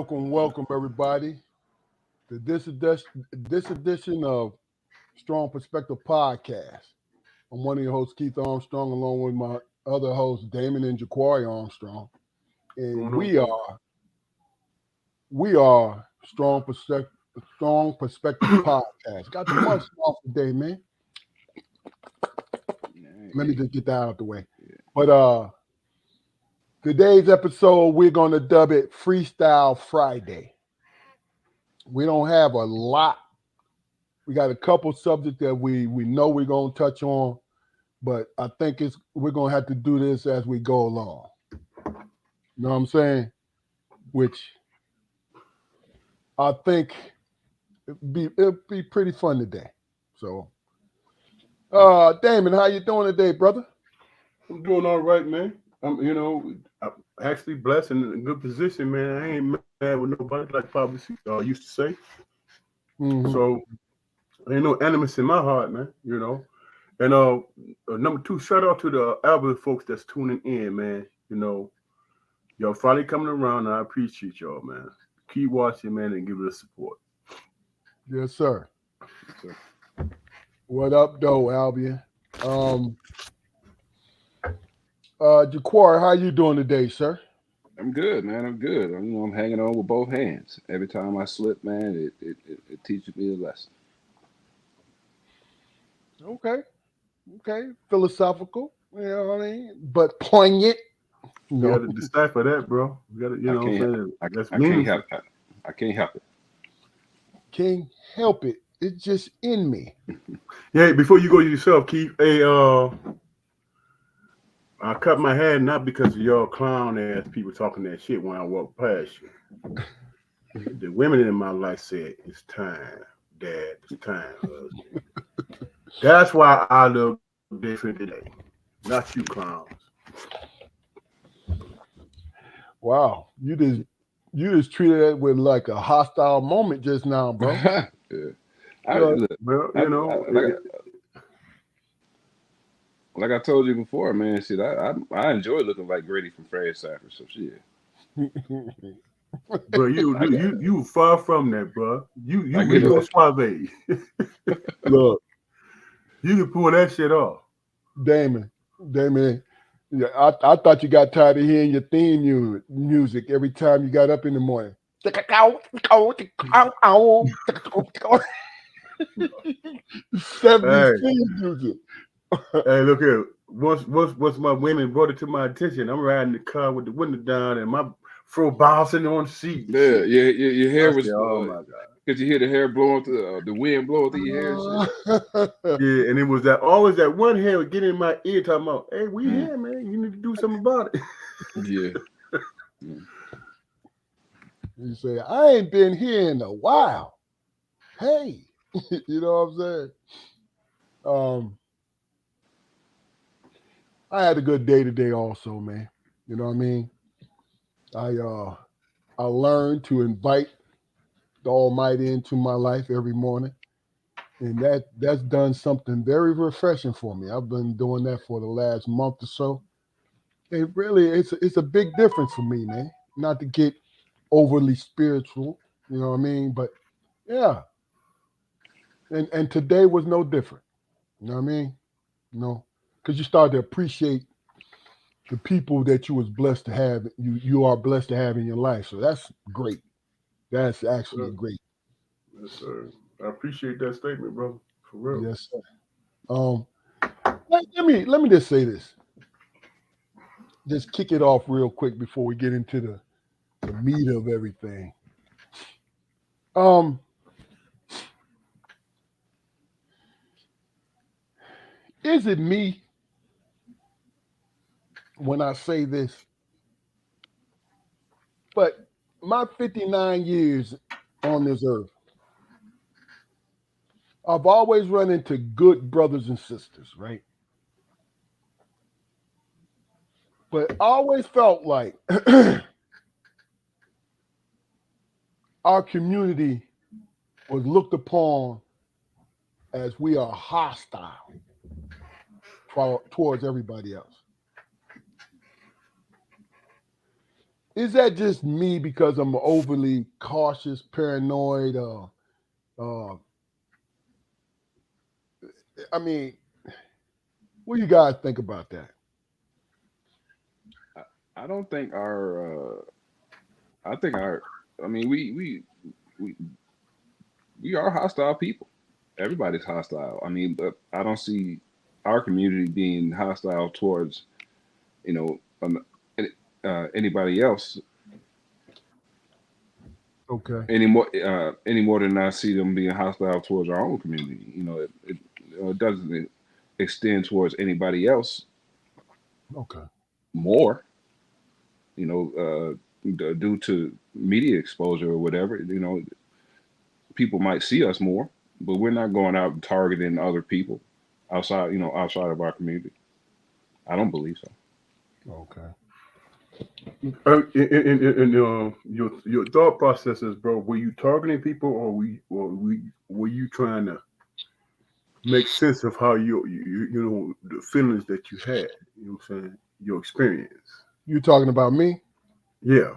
Welcome everybody to this edition of Strong Perspective Podcast. I'm one of your hosts, Keith Armstrong, along with my other hosts, Damon and Jaquari Armstrong, and Going on, bro? we are Strong Perspective Podcast. Got the munch off today, man. Let me just get that out of the way. But today's episode, we're gonna dub it Freestyle Friday. We don't have a lot. We got a couple subjects that we know we're gonna touch on, but I think we're gonna have to do this as we go along. You know what I'm saying? Which I think it'll be pretty fun today. So, Damon, how you doing today, brother? I'm doing all right, man. I'm actually blessed and in a good position, man. I ain't mad with nobody, like Papa used to say. Mm-hmm. So, ain't no animus in my heart, man. And number two, shout out to the Albert folks that's tuning in, man. Y'all finally coming around, and I appreciate y'all, man. Keep watching, man, and give it a support. Yes, sir. Yes, sir. What up, though, Albion? Jaquar, how you doing today, sir? I'm good, man. I'm good. I'm hanging on with both hands. Every time I slip, man, it teaches me a lesson. Okay. Philosophical, you know what I mean? But poignant. We No, got to decipher that, bro. We got to, I what I'm can't, saying? That's I can't meaningful. help, I can't help it. can't help it. It's just in me. Yeah, before you go yourself, Keith, hey, I cut my hair not because of y'all clown ass people talking that shit when I walk past you. The women in my life said, "It's time, Dad. It's time, husband." That's why I look different today. Not you clowns. Wow, you just treated it with like a hostile moment just now, bro. Yeah. Uh, Look, Well, like I told you before, man. Shit, I enjoy looking like Grady from Fred Sanford. So shit, bro, you I got, you far from that, bro. You I get real a, suave. Look, You can pull that shit off. Damon. Yeah, I thought you got tired of hearing your theme music every time you got up in the morning. 70s Hey, theme music. hey, look here. Once my women brought it to my attention, I'm riding the car with the window down and my fro bouncing on the seat and yeah, shit. your I hair said, was "Oh my god." because you hear the hair blowing through the wind blowing through your hair and shit. Yeah, and it was that always that one hair would get in my ear talking about, "Hey, we Mm, here, man. You need to do something about it." yeah. Mm. You say, I ain't been here in a while. Hey, you know what I'm saying? Um, I had a good day today also, man. You know what I mean? I uh I learned to invite the Almighty into my life every morning. And that's done something very refreshing for me. I've been doing that for the last month or so. It really it's a big difference for me, man. Not to get overly spiritual, you know what I mean? But yeah, and today was no different. You know what I mean? You know, because you start to appreciate the people that you was blessed to have. You are blessed to have in your life. So that's great. That's actually Well, great. yes, sir. I appreciate that statement, brother. For real. Yes, sir. Um, let me just say this. Just kick it off real quick before we get into the meat of everything. Um, is it me when I say this? But my 59 years on this earth, I've always run into good brothers and sisters, right? But I always felt like our community was looked upon as we are hostile towards everybody else. is that just me because I'm overly cautious, paranoid? I mean, what do you guys think about that? I don't think I think our, I mean, we we are hostile people. Everybody's hostile. I mean, but I don't see our community being hostile towards, you know, anybody else Okay, any more than I see them being hostile towards our own community. It doesn't extend towards anybody else okay, more. Due to media exposure or whatever. People might see us more, but we're not going out and targeting other people outside of our community. I don't believe so. okay. Your thought processes, bro. Were you targeting people, or were you trying to make sense of how you know the feelings that you had? You know what I'm saying? Your experience. You talking about me? Yeah,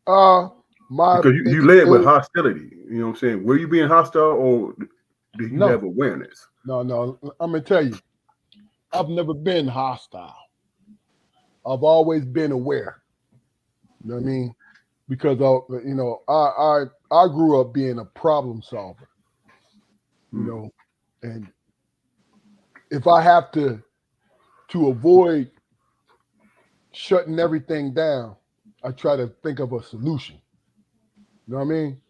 Uh, my because you led with experience. hostility. You know what I'm saying? Were you being hostile, or do you have No, awareness? no. I'm gonna tell you, I've never been hostile. I've always been aware. You know what I mean? Because I grew up being a problem solver. You Hmm. know, and if I have to avoid shutting everything down, I try to think of a solution. You know what I mean?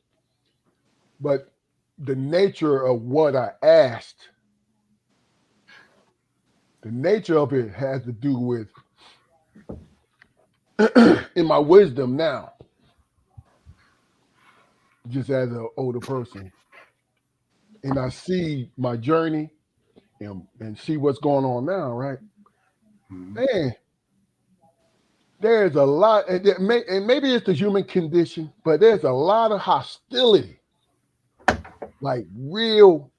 But the nature of what I asked, the nature of it has to do with in my wisdom now, just as an older person, and I see my journey and see what's going on now, right? Hmm. Man, there's a lot, and maybe it's the human condition, but there's a lot of hostility, like real.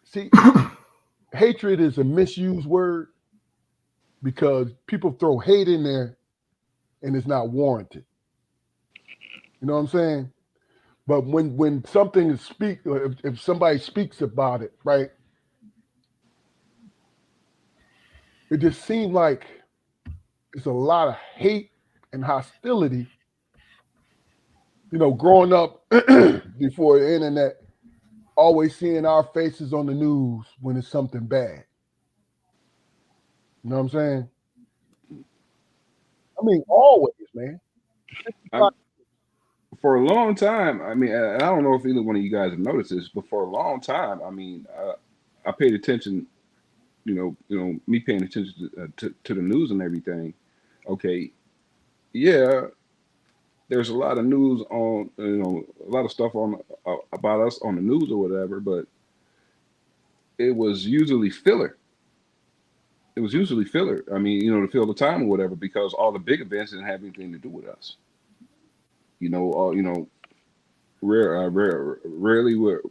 See, hatred is a misused word because people throw hate in there and it's not warranted. You know what I'm saying? But when something is or if somebody speaks about it, right, it just seems like it's a lot of hate and hostility. Growing up before the internet, always seeing our faces on the news when it's something bad. You know what I'm saying? I mean, always, man. I, for a long time, I mean, and I don't know if either one of you guys have noticed this, but for a long time, I mean, I paid attention. Me paying attention to the news and everything. Okay, yeah, there's a lot of news on, a lot of stuff on about us on the news or whatever, but it was usually filler. It was usually filler. I mean, to fill the time or whatever, because all the big events didn't have anything to do with us. Rarely were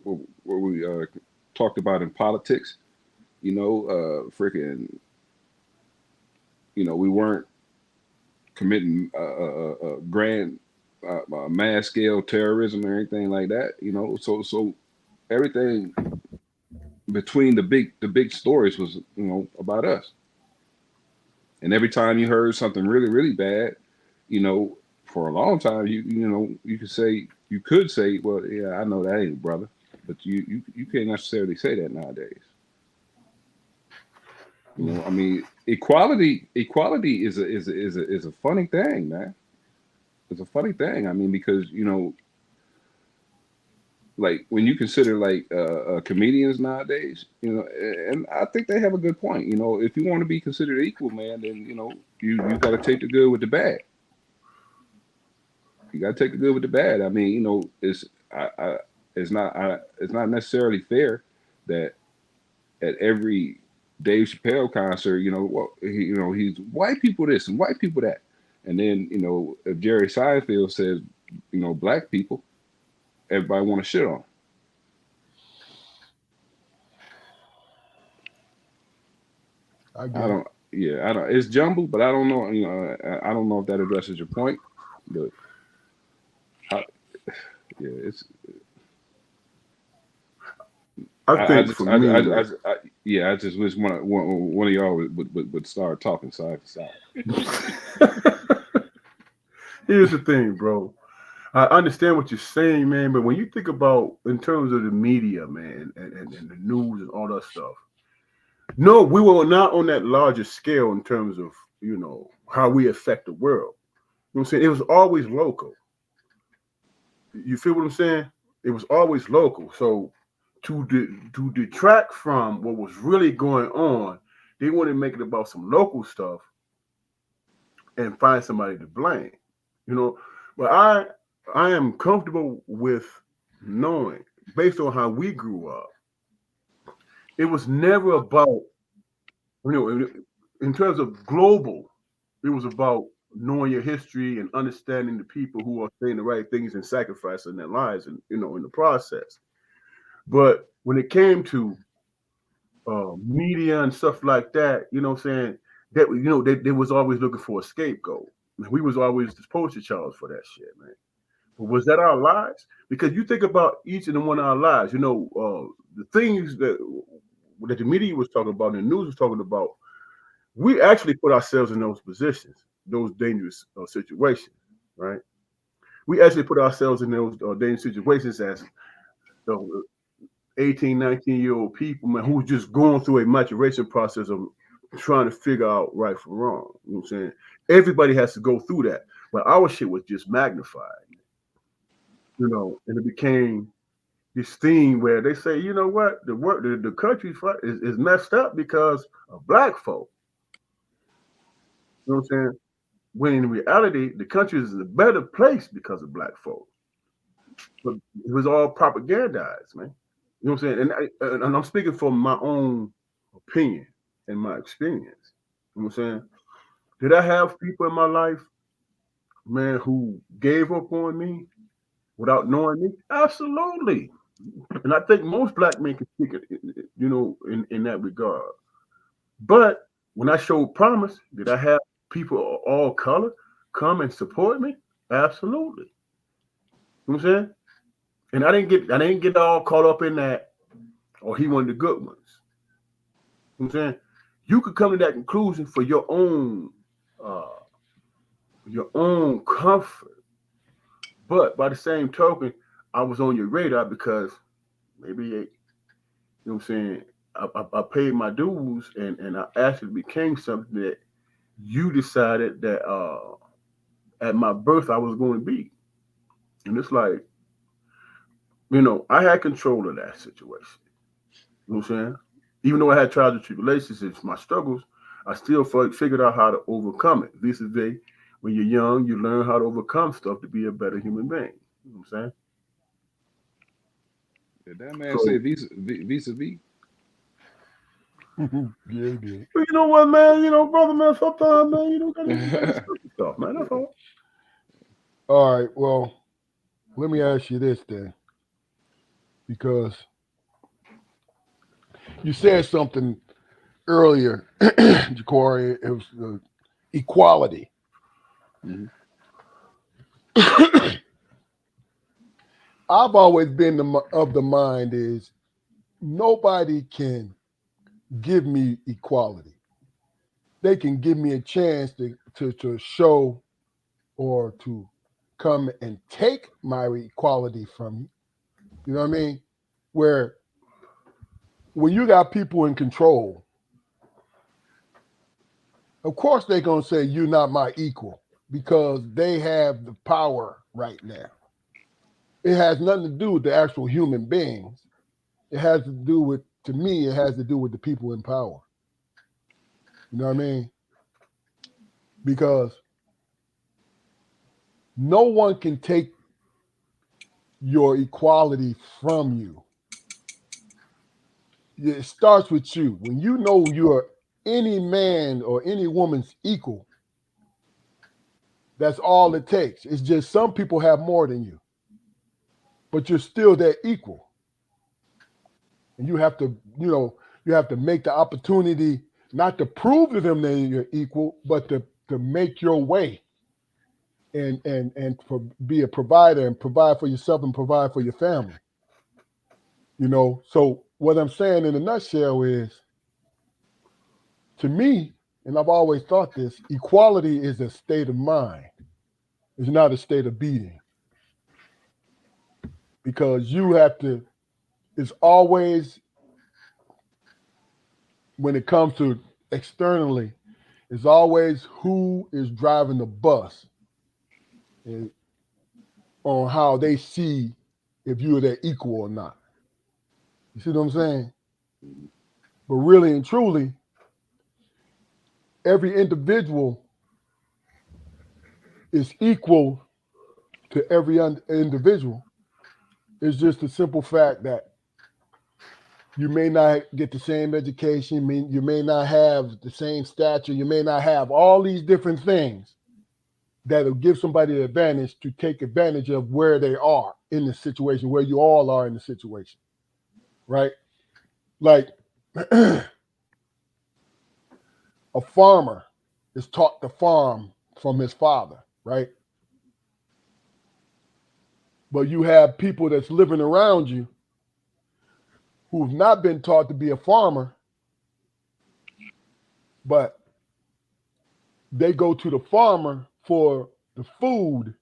we talked about in politics. Freaking, we weren't committing grand mass scale terrorism or anything like that. So everything between the big stories was about us. And every time you heard something really really bad, you know, for a long time you could say, well, yeah, I know that ain't brother, but you can't necessarily say that nowadays. I mean, equality is a funny thing, man. It's a funny thing. I mean, because like when you consider like comedians nowadays, and I think they have a good point. If you want to be considered equal, man, then you got to take the good with the bad. You got to take the good with the bad. I mean, it's not necessarily fair that at every Dave Chappelle concert, he's white people this and white people that, and then if Jerry Seinfeld says black people, everybody want to shit on. I I get it. don't. yeah, I don't. It's jumbled, but I don't know. You know, I don't know if that addresses your point, but I, yeah, it's. I think for me, man. Yeah, I just wish one of y'all would start talking side to side. Here's the thing, bro. I understand what you're saying, man, but when you think about in terms of the media, man, and the news and all that stuff, no, we were not on that larger scale in terms of, how we affect the world. You know what I'm saying? It was always local. You feel what I'm saying? It was always local. So to detract from what was really going on, they want to make it about some local stuff and find somebody to blame. You know, but I am comfortable with knowing, based on how we grew up, it was never about, in terms of global, it was about knowing your history and understanding the people who are saying the right things and sacrificing their lives, and in the process. But when it came to media and stuff like that, what I'm saying, that they was always looking for a scapegoat. We was always the poster child for that shit, man. But was that our lives? Because you think about each and one of our lives, the things that the media was talking about and the news was talking about, we actually put ourselves in those positions, those dangerous situations, right? We actually put ourselves in those dangerous situations as uh, 18, 19-year-old people, man, who's just going through a maturation process of trying to figure out right from wrong. You know what I'm saying? Everybody has to go through that. But our shit was just magnified, and it became this thing where they say, you know what, the country is messed up because of black folk. You know what I'm saying? When in reality, the country is a better place because of black folk. But it was all propagandized, man. You know what I'm saying? And I'm speaking from my own opinion and my experience. You know what I'm saying? Did I have people in my life, man, who gave up on me without knowing me? Absolutely. And I think most black men can speak it, in that regard. But when I showed promise, did I have people of all color come and support me? Absolutely. You know what I'm saying? And I didn't get all caught up in that, or he one of the good ones. You know what I'm saying? You could come to that conclusion for uh your own comfort. But by the same token, I was on your radar because maybe what I'm saying, I paid my dues, and I actually became something that you decided that at my birth I was going to be. And it's like, I had control of that situation. You know what I'm saying? Even though I had trials and tribulations and my struggles, I still figured out how to overcome it. Vis-a-vis, when you're young, you learn how to overcome stuff to be a better human being. You know what I'm saying? Did that man say So, vis-a-vis? Yeah, he did. but you know what, man? Brother, man, sometimes, man, you gotta stuff, man. That's all. All right. Well, let me ask you this then, because you said something earlier, Ja'Cory. It was equality. Mm-hmm. I've always been of the mind is nobody can give me equality. They can give me a chance to show or to come and take my equality from you. You know what I mean? Where when you got people in control, of course they're gonna say you're not my equal because they have the power right now. It has nothing to do with the actual human beings. It has to do with, to me, it has to do with the people in power. You know what I mean? Because no one can take your equality from you. It starts with you. When you know you're any man or any woman's equal, that's all it takes. It's just some people have more than you, but you're still their equal. And you have to make the opportunity not to prove to them that you're equal, but to make your way and be a provider and provide for yourself and provide for your family. You know, so what I'm saying in a nutshell is, to me, and I've always thought this, equality is a state of mind. It's not a state of being. Because you have to, it's always, when it comes to externally, it's always who is driving the bus and on how they see if you're their equal or not. You see what I'm saying? But really and truly, every individual is equal to every individual. It's just the simple fact that you may not get the same education, you may not have the same stature, you may not have all these different things that'll give somebody the advantage to take advantage of where they are in the situation, where you all are in the situation, right? Like a farmer is taught to farm from his father, right? But you have people that's living around you who've not been taught to be a farmer, but they go to the farmer for the food.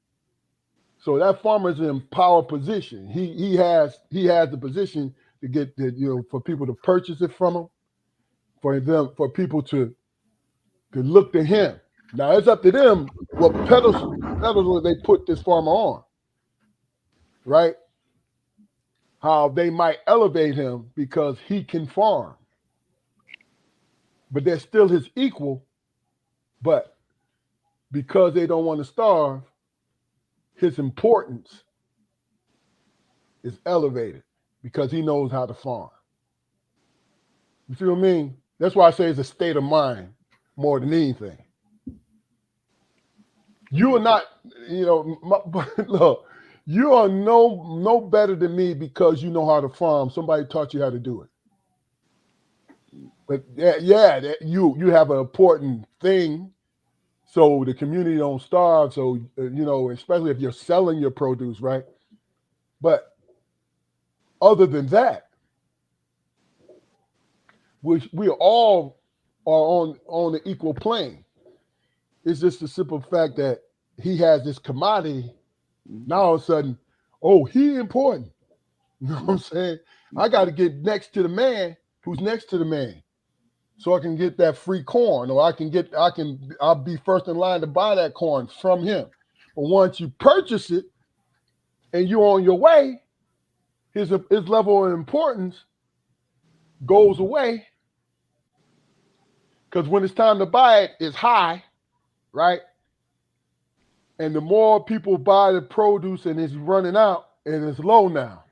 So that farmer's in power position. He has the position to get the, you know, for people to purchase it from him, for people to look to him. Now it's up to them what pedals they put this farmer on, right? How they might elevate him because he can farm. But they're still his equal, but because they don't want to starve, his importance is elevated because he knows how to farm. You see what I mean? That's why I say it's a state of mind more than anything. You are not, you know, look, you are no better than me because you know how to farm. Somebody taught you how to do it. But you have an important thing, so the community don't starve. So you know, especially if you're selling your produce, right? But other than that, we all are on the equal plane. It's just the simple fact that he has this commodity. Now all of a sudden, oh, he important. You know what I'm saying? I got to get next to the man who's next to the man, so I can get that free corn, or I'll be first in line to buy that corn from him. But once you purchase it and you're on your way, his level of importance goes away, because when it's time to buy it, it's high, right? And the more people buy the produce and it's running out, and it's low now.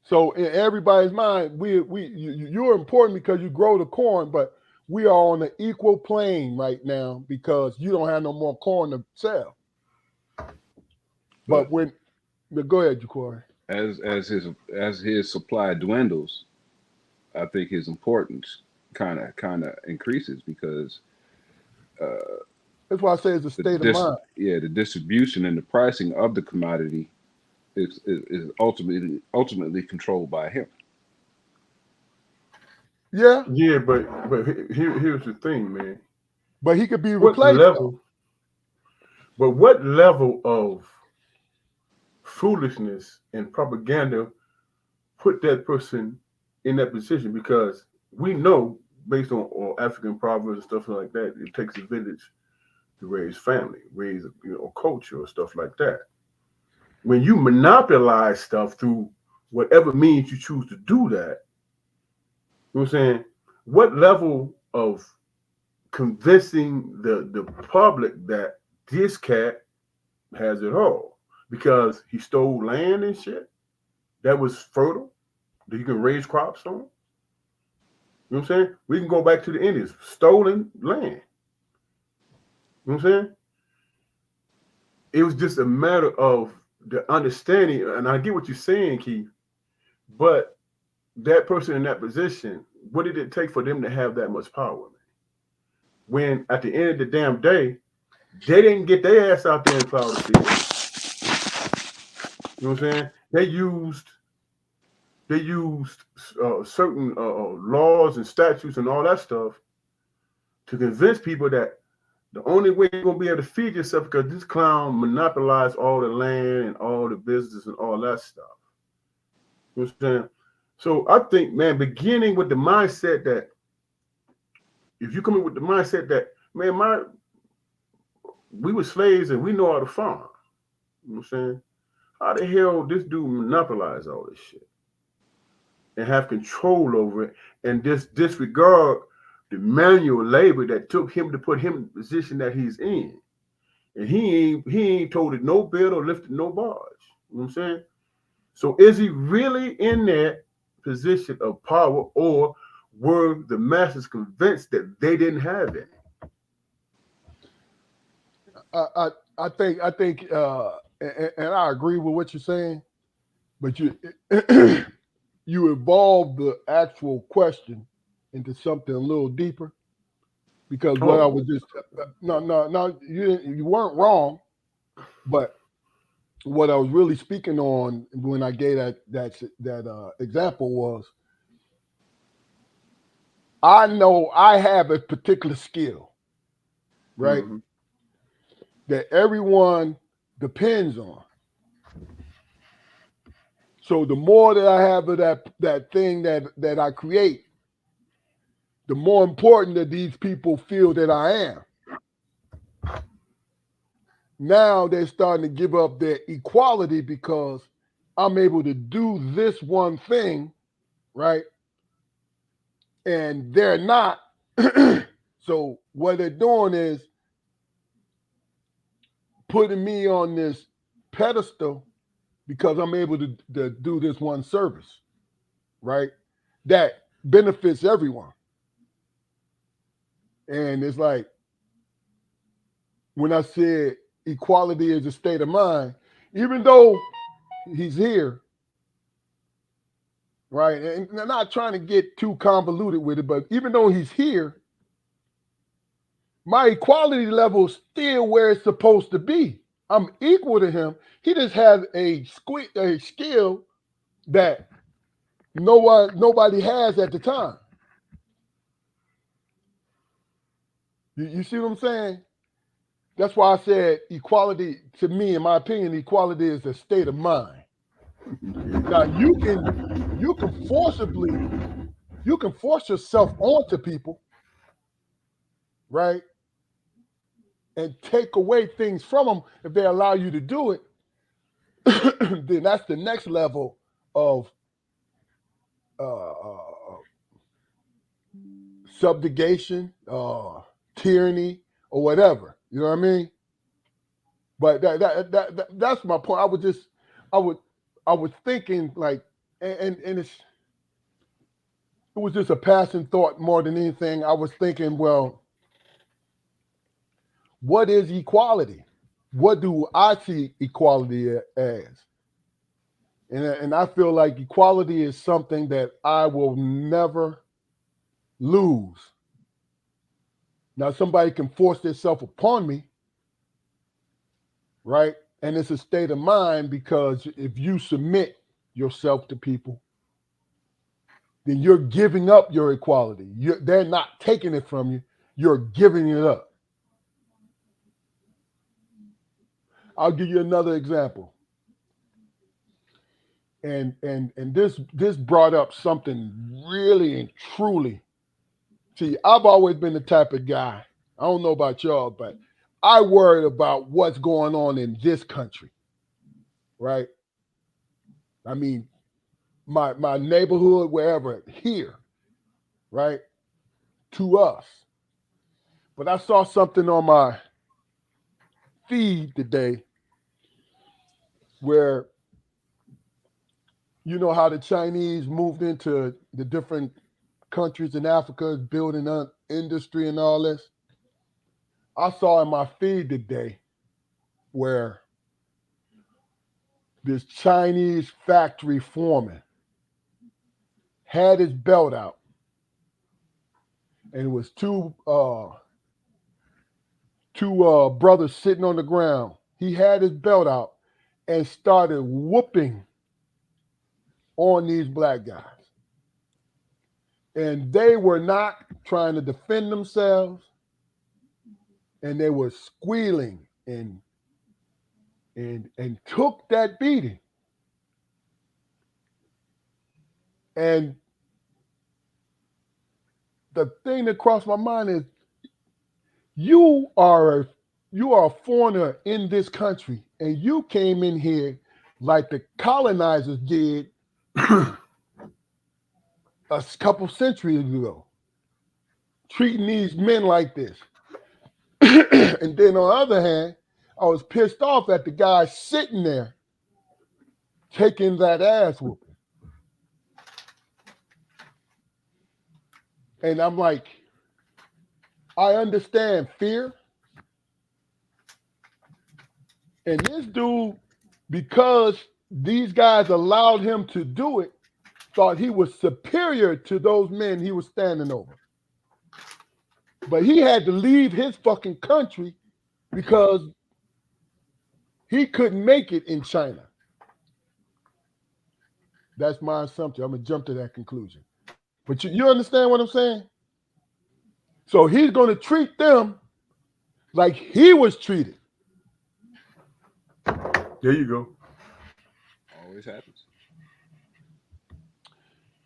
So in everybody's mind, you're important because you grow the corn, but we are on an equal plane right now because you don't have no more corn to sell. But go ahead, Jaquari. As his supply dwindles, I think his importance kind of increases because that's why I say it's a state of mind. Yeah, the distribution and the pricing of the commodity is ultimately controlled by him. Yeah. Yeah, but here's the thing, man. But he could be replaced. What level of foolishness and propaganda put that person in that position? Because we know, based on African proverbs and stuff like that, it takes a village to raise family, raise a culture or stuff like that. When you monopolize stuff through whatever means you choose to do that, you know what I'm saying? What level of convincing the public that this cat has it all because he stole land and shit that was fertile, that you can raise crops on? You know what I'm saying? We can go back to the Indians, stolen land. You know what I'm saying? It was just a matter of the understanding, and I get what you're saying, Keith, but that person in that position what did it take for them to have that much power? Man? When at the end of the damn day, they didn't get their ass out there and plow the field. You know what I'm saying? They used certain laws and statutes and all that stuff to convince people that the only way you're gonna be able to feed yourself because this clown monopolized all the land and all the business and all that stuff. You know what I'm saying? So I think, man, beginning with the mindset that if you come in with the mindset that, man, we were slaves and we know how to farm. You know what I'm saying? How the hell this dude monopolize all this shit and have control over it and disregard the manual labor that took him to put him in the position that he's in. And he ain't told it no bill or lifted no barge. You know what I'm saying? So is he really in that position of power, or were the masses convinced that they didn't have it? I think, and I agree with what you're saying, but you you evolve the actual question into something a little deeper, because what I was just no, you weren't wrong, but what I was really speaking on when I gave that example was, I know I have a particular skill, right? Mm-hmm. That everyone depends on. So the more that I have of that thing that I create, the more important that these people feel that I am. Now they're starting to give up their equality because I'm able to do this one thing, right? And they're not. So what they're doing is putting me on this pedestal because I'm able to do this one service, right? That benefits everyone. And it's like, when I said equality is a state of mind, even though he's here, right? And I'm not trying to get too convoluted with it, but even though he's here, my equality level is still where it's supposed to be. I'm equal to him. He just has a skill that nobody has at the time. You see what I'm saying? That's why I said equality, to me, in my opinion, equality is a state of mind. Now you can force yourself onto people, right? And take away things from them if they allow you to do it. Then that's the next level of subjugation, tyranny, or whatever. You know what I mean? But that's my point. I was thinking like, and it was just a passing thought more than anything. I was thinking, well, what is equality? What do I see equality as? And I feel like equality is something that I will never lose. Now, somebody can force themselves upon me, right? And it's a state of mind, because if you submit yourself to people, then you're giving up your equality. They're not taking it from you. You're giving it up. I'll give you another example. And this brought up something really and truly. See, I've always been the type of guy, I don't know about y'all, but I worry about what's going on in this country, right? I mean, my neighborhood, wherever, here, right? To us. But I saw something on my feed today where, you know how the Chinese moved into the different countries in Africa, building up industry and all this. I saw in my feed today where this Chinese factory foreman had his belt out, and it was two brothers sitting on the ground. He had his belt out and started whooping on these black guys. And they were not trying to defend themselves, and they were squealing and took that beating. And the thing that crossed my mind is you are a foreigner in this country, and you came in here like the colonizers did a couple centuries ago, treating these men like this. And then on the other hand, I was pissed off at the guy sitting there taking that ass whooping. And I'm like, I understand fear. And this dude, because these guys allowed him to do it, thought he was superior to those men he was standing over. But he had to leave his fucking country because he couldn't make it in China. That's my assumption. I'm going to jump to that conclusion. But you understand what I'm saying? So he's going to treat them like he was treated. There you go. Always happens.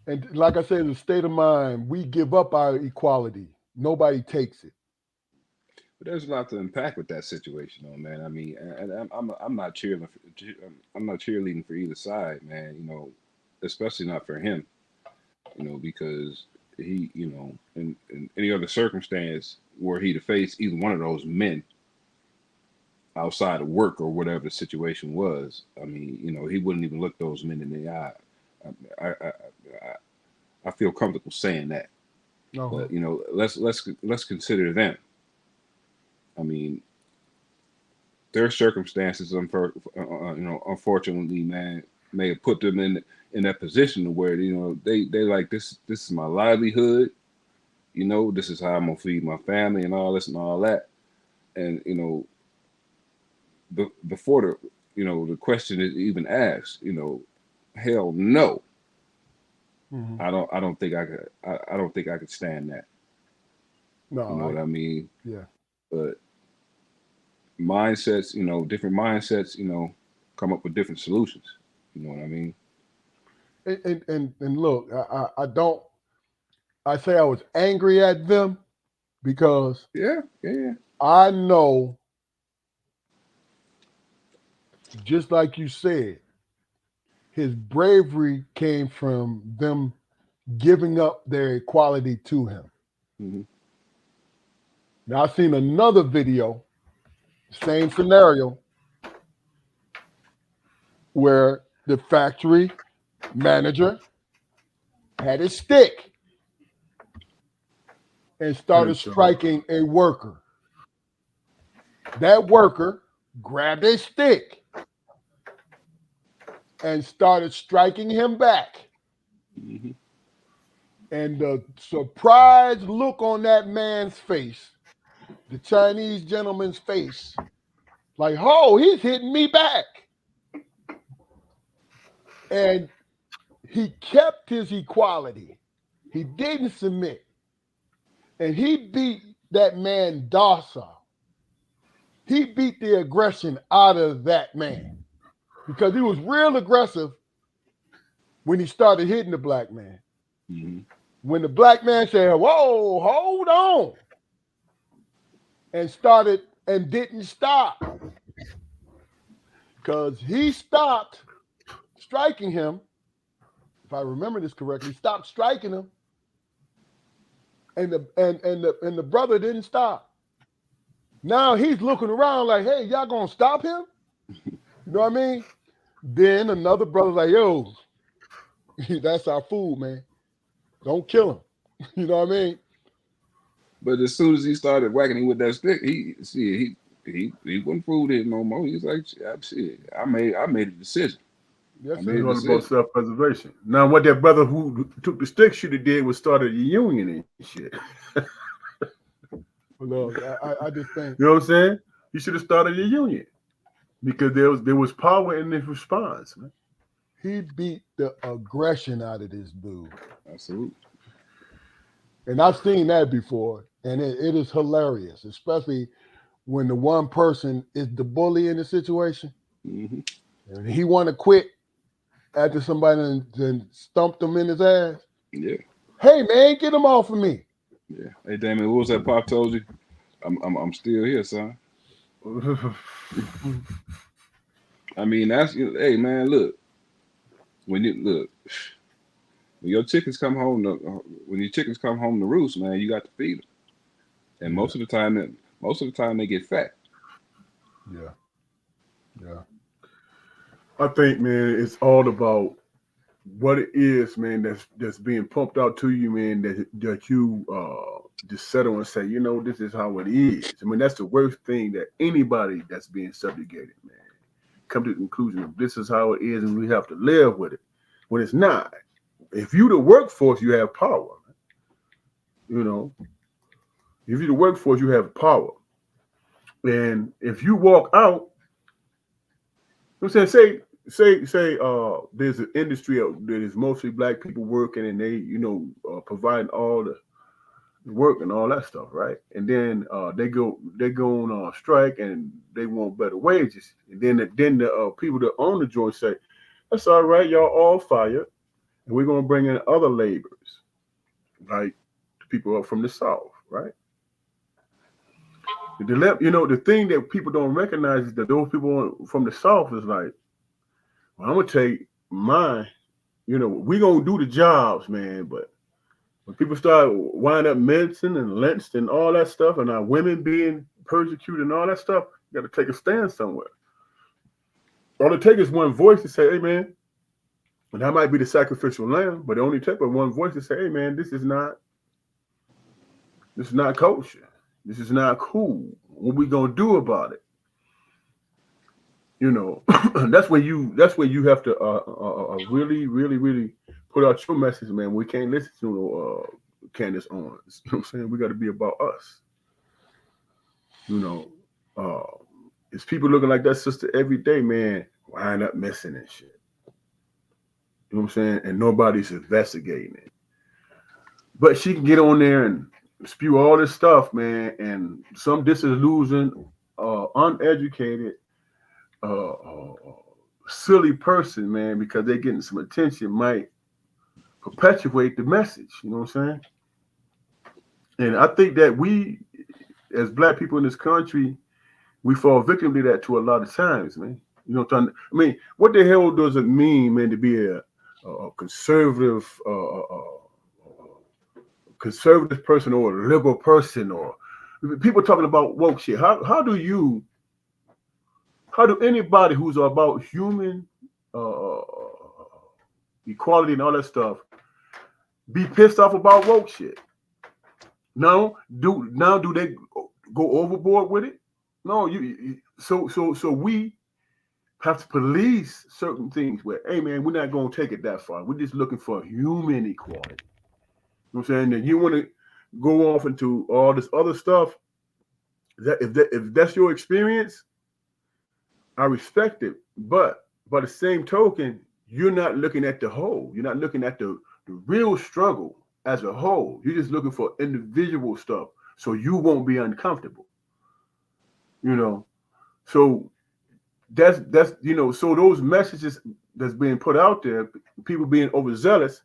And like I said, in the state of mind, we give up our equality. Nobody takes it. But there's a lot to unpack with that situation, though, man. I mean, and I'm not cheerleading. I'm not cheerleading for either side, man. You know, especially not for him. You know, because he, you know, in any other circumstance were he to face either one of those men outside of work or whatever the situation was, I mean, you know, he wouldn't even look those men in the eye. I feel comfortable saying that. Uh-huh. But you know, let's consider them. I mean, their circumstances, unfortunately, man, may have put them in that position to where, you know, they like this is my livelihood. You know, this is how I'm gonna feed my family and all this and all that. And you know, before the question is even asked, you know, hell no. Mm-hmm. I don't think I could stand that. No, You know what I mean? Yeah. But mindsets, you know, different mindsets, you know, come up with different solutions. You know what I mean? And look, I say I was angry at them because Yeah. I know, just like you said, his bravery came from them giving up their equality to him. Mm-hmm. Now I've seen another video, same scenario, where the factory manager had his stick and started striking a worker. That worker grabbed a stick and started striking him back. Mm-hmm. And the surprised look on that man's face, the Chinese gentleman's face, like, oh, he's hitting me back. And he kept his equality. He didn't submit. And he beat that man docile. He beat the aggression out of that man because he was real aggressive when he started hitting the black man. Mm-hmm. When the black man said, whoa, hold on, and started and didn't stop, because he stopped striking him, if I remember this correctly, stopped striking him, and the brother didn't stop. Now he's looking around like, hey, y'all gonna stop him? You know what I mean? Then another brother's like, yo, that's our food, man. Don't kill him. You know what I mean? But as soon as he started whacking him with that stick, he wouldn't fool it no more. He's like, shit, I made a decision. Yes, I It's made a all about decision. self-preservation. Now, what that brother who took the stick should have did was started a union and shit. look, I just think You know what I'm saying? He should have started a union because there was power in his response, man. he beat the aggression out of this dude. Absolutely. And I've seen that before, and it is hilarious, especially when the one person is the bully in the situation, Mm-hmm. and he want to quit after somebody then stumped him in his ass. Yeah. Hey man, get him off of me. Yeah. Hey, Damon, what was that Pop told you? I'm still here, son. I mean, that's hey man, look. When you look, when your chickens come home, when your chickens come home to roost, man, you got to feed them. And Yeah, most of the time they get fat. yeah, yeah. I think, man, it's all about what it is, man, that's being pumped out to you, man, that you just settle and say, this is how it is. I mean, that's the worst thing that anybody that's being subjugated, man, come to the conclusion of this is how it is, and we have to live with it. When it's not. If you the workforce, you have power. You know, if you the workforce, you have power. And if you walk out, I'm saying, say, there's an industry that is mostly black people working, and they, providing all the work and all that stuff, right? And then they go on strike, and they want better wages. And then the people that own the joint say, that's all right, y'all all fired, and we're gonna bring in other laborers, like the people up from the south, right? The thing that people don't recognize is that those people from the south is like, well, I'm gonna take mine. We gonna do the jobs, man. But when people start winding up medicine and lynched and all that stuff, and our women being persecuted and all that stuff, you got to take a stand somewhere. All it takes is one voice to say, "Hey, man," and that might be the sacrificial lamb, but it only takes one voice to say, "Hey, man, this is not kosher. This is not cool. What we gonna do about it?" That's when you have to really, really, really put out your message, man. We can't listen to Candace Owens. You know what I'm saying? We got to be about us. You know, it's people looking like that sister every day, man. Wind up missing and shit. You know what I'm saying? And nobody's investigating it. But she can get on there and spew all this stuff, man. And some disillusioned, uneducated, uh, uh, silly person, man, because they're getting some attention, might perpetuate the message. You know what I'm saying? And I think that we, as black people in this country, we fall victim to that to a lot of times, man. What the hell does it mean, man, to be a conservative person or a liberal person, or people talking about woke shit? How do anybody who's about human equality and all that stuff be pissed off about woke shit? No, do they go overboard with it? No, so we have to police certain things where, hey man, we're not gonna take it that far. We're just looking for human equality. You know what I'm saying? That you want to go off into all this other stuff. If that's your experience, I respect it. But by the same token, you're not looking at the whole. You're not looking at the real struggle as a whole. You're just looking for individual stuff so you won't be uncomfortable. So that's so those messages that's being put out there, people being overzealous,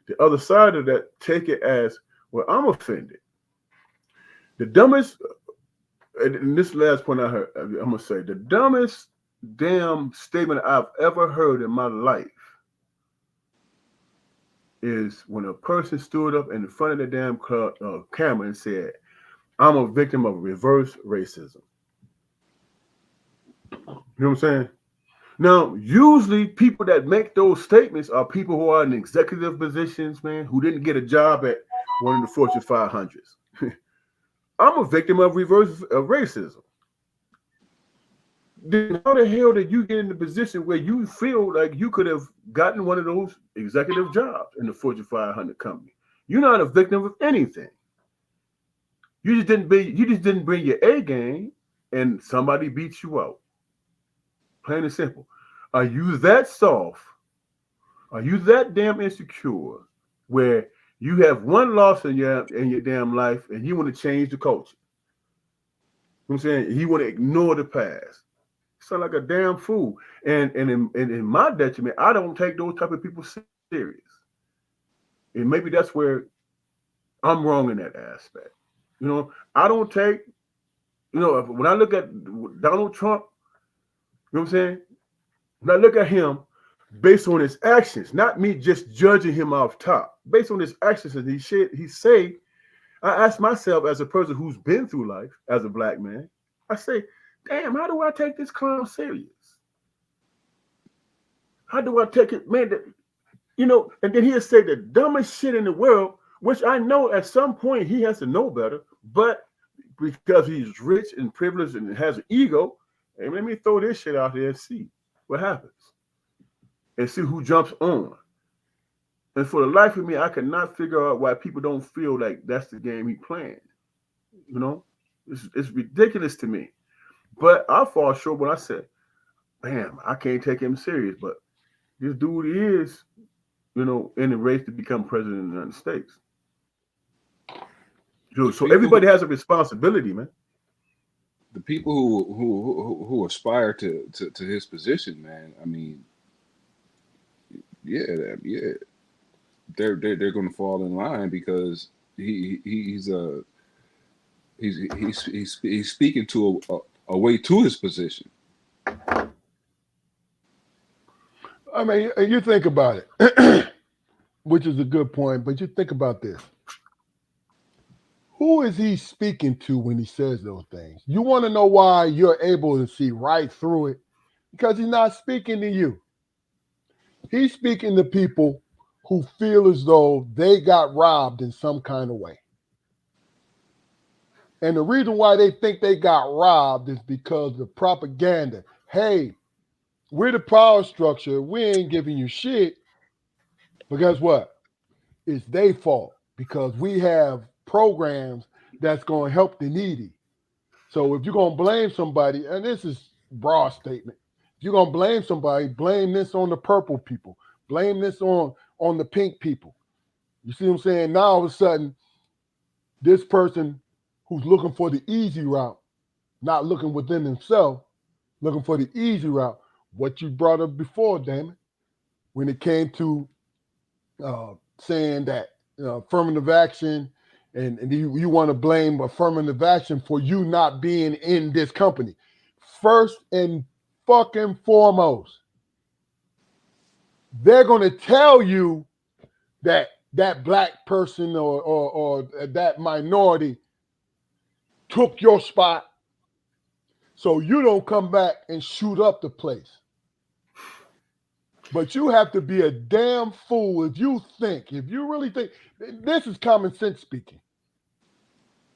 the other side of that take it as, well, I'm offended. The dumbest, and this last point I heard, I'm gonna say the dumbest damn statement I've ever heard in my life is when a person stood up in front of the damn camera and said, I'm a victim of reverse racism. You know what I'm saying? Now, usually people that make those statements are people who are in executive positions, man, who didn't get a job at one of the Fortune 500s. I'm a victim of reverse racism. then how the hell did you get in the position where you feel like you could have gotten one of those executive jobs in the Fortune 500 company? You're not a victim of anything. You just didn't bring your A game, and somebody beats you out. Plain and simple. Are you that soft? Are you that damn insecure where you have one loss in your damn life and you want to change the culture? You know what I'm saying? You want to ignore the past. Sound like a damn fool. And in my detriment, I don't take those type of people serious. And maybe that's where I'm wrong in that aspect. You know, I don't take, when I look at Donald Trump, you know what I'm saying? When I look at him based on his actions, not me just judging him off top, based on his actions and he say, I ask myself as a person who's been through life as a black man, I say, damn, how do I take this clown serious? How do I take it, man? And then he'll say the dumbest shit in the world, which I know at some point he has to know better, but because he's rich and privileged and has an ego, hey, let me throw this shit out there and see what happens and see who jumps on. And for the life of me, I cannot figure out why people don't feel like that's the game he playing. You know, it's ridiculous to me. But I fall short when I say, "Damn, I can't take him serious." But this dude is, in the race to become president of the United States. So everybody has a responsibility, man. The people who aspire to his position, man. I mean, yeah, they're going to fall in line because he's speaking to a way to his position. I mean, you think about it, which is a good point, but you think about this. Who is he speaking to when he says those things? You want to know why you're able to see right through it? Because he's not speaking to you. He's speaking to people who feel as though they got robbed in some kind of way. And the reason why they think they got robbed is because of the propaganda. Hey, we're the power structure. We ain't giving you shit. But guess what? It's their fault because we have programs that's going to help the needy. So if you're going to blame somebody, and this is broad statement, if you're going to blame somebody, blame this on the purple people. Blame this on the pink people. You see what I'm saying? Now all of a sudden, this person who's looking for the easy route, not looking within himself, looking for the easy route, what you brought up before, Damon, when it came to saying that affirmative action, and you want to blame affirmative action for you not being in this company. First and fucking foremost, they're going to tell you that black person or that minority took your spot, so you don't come back and shoot up the place. But you have to be a damn fool if you really think, this is common sense speaking,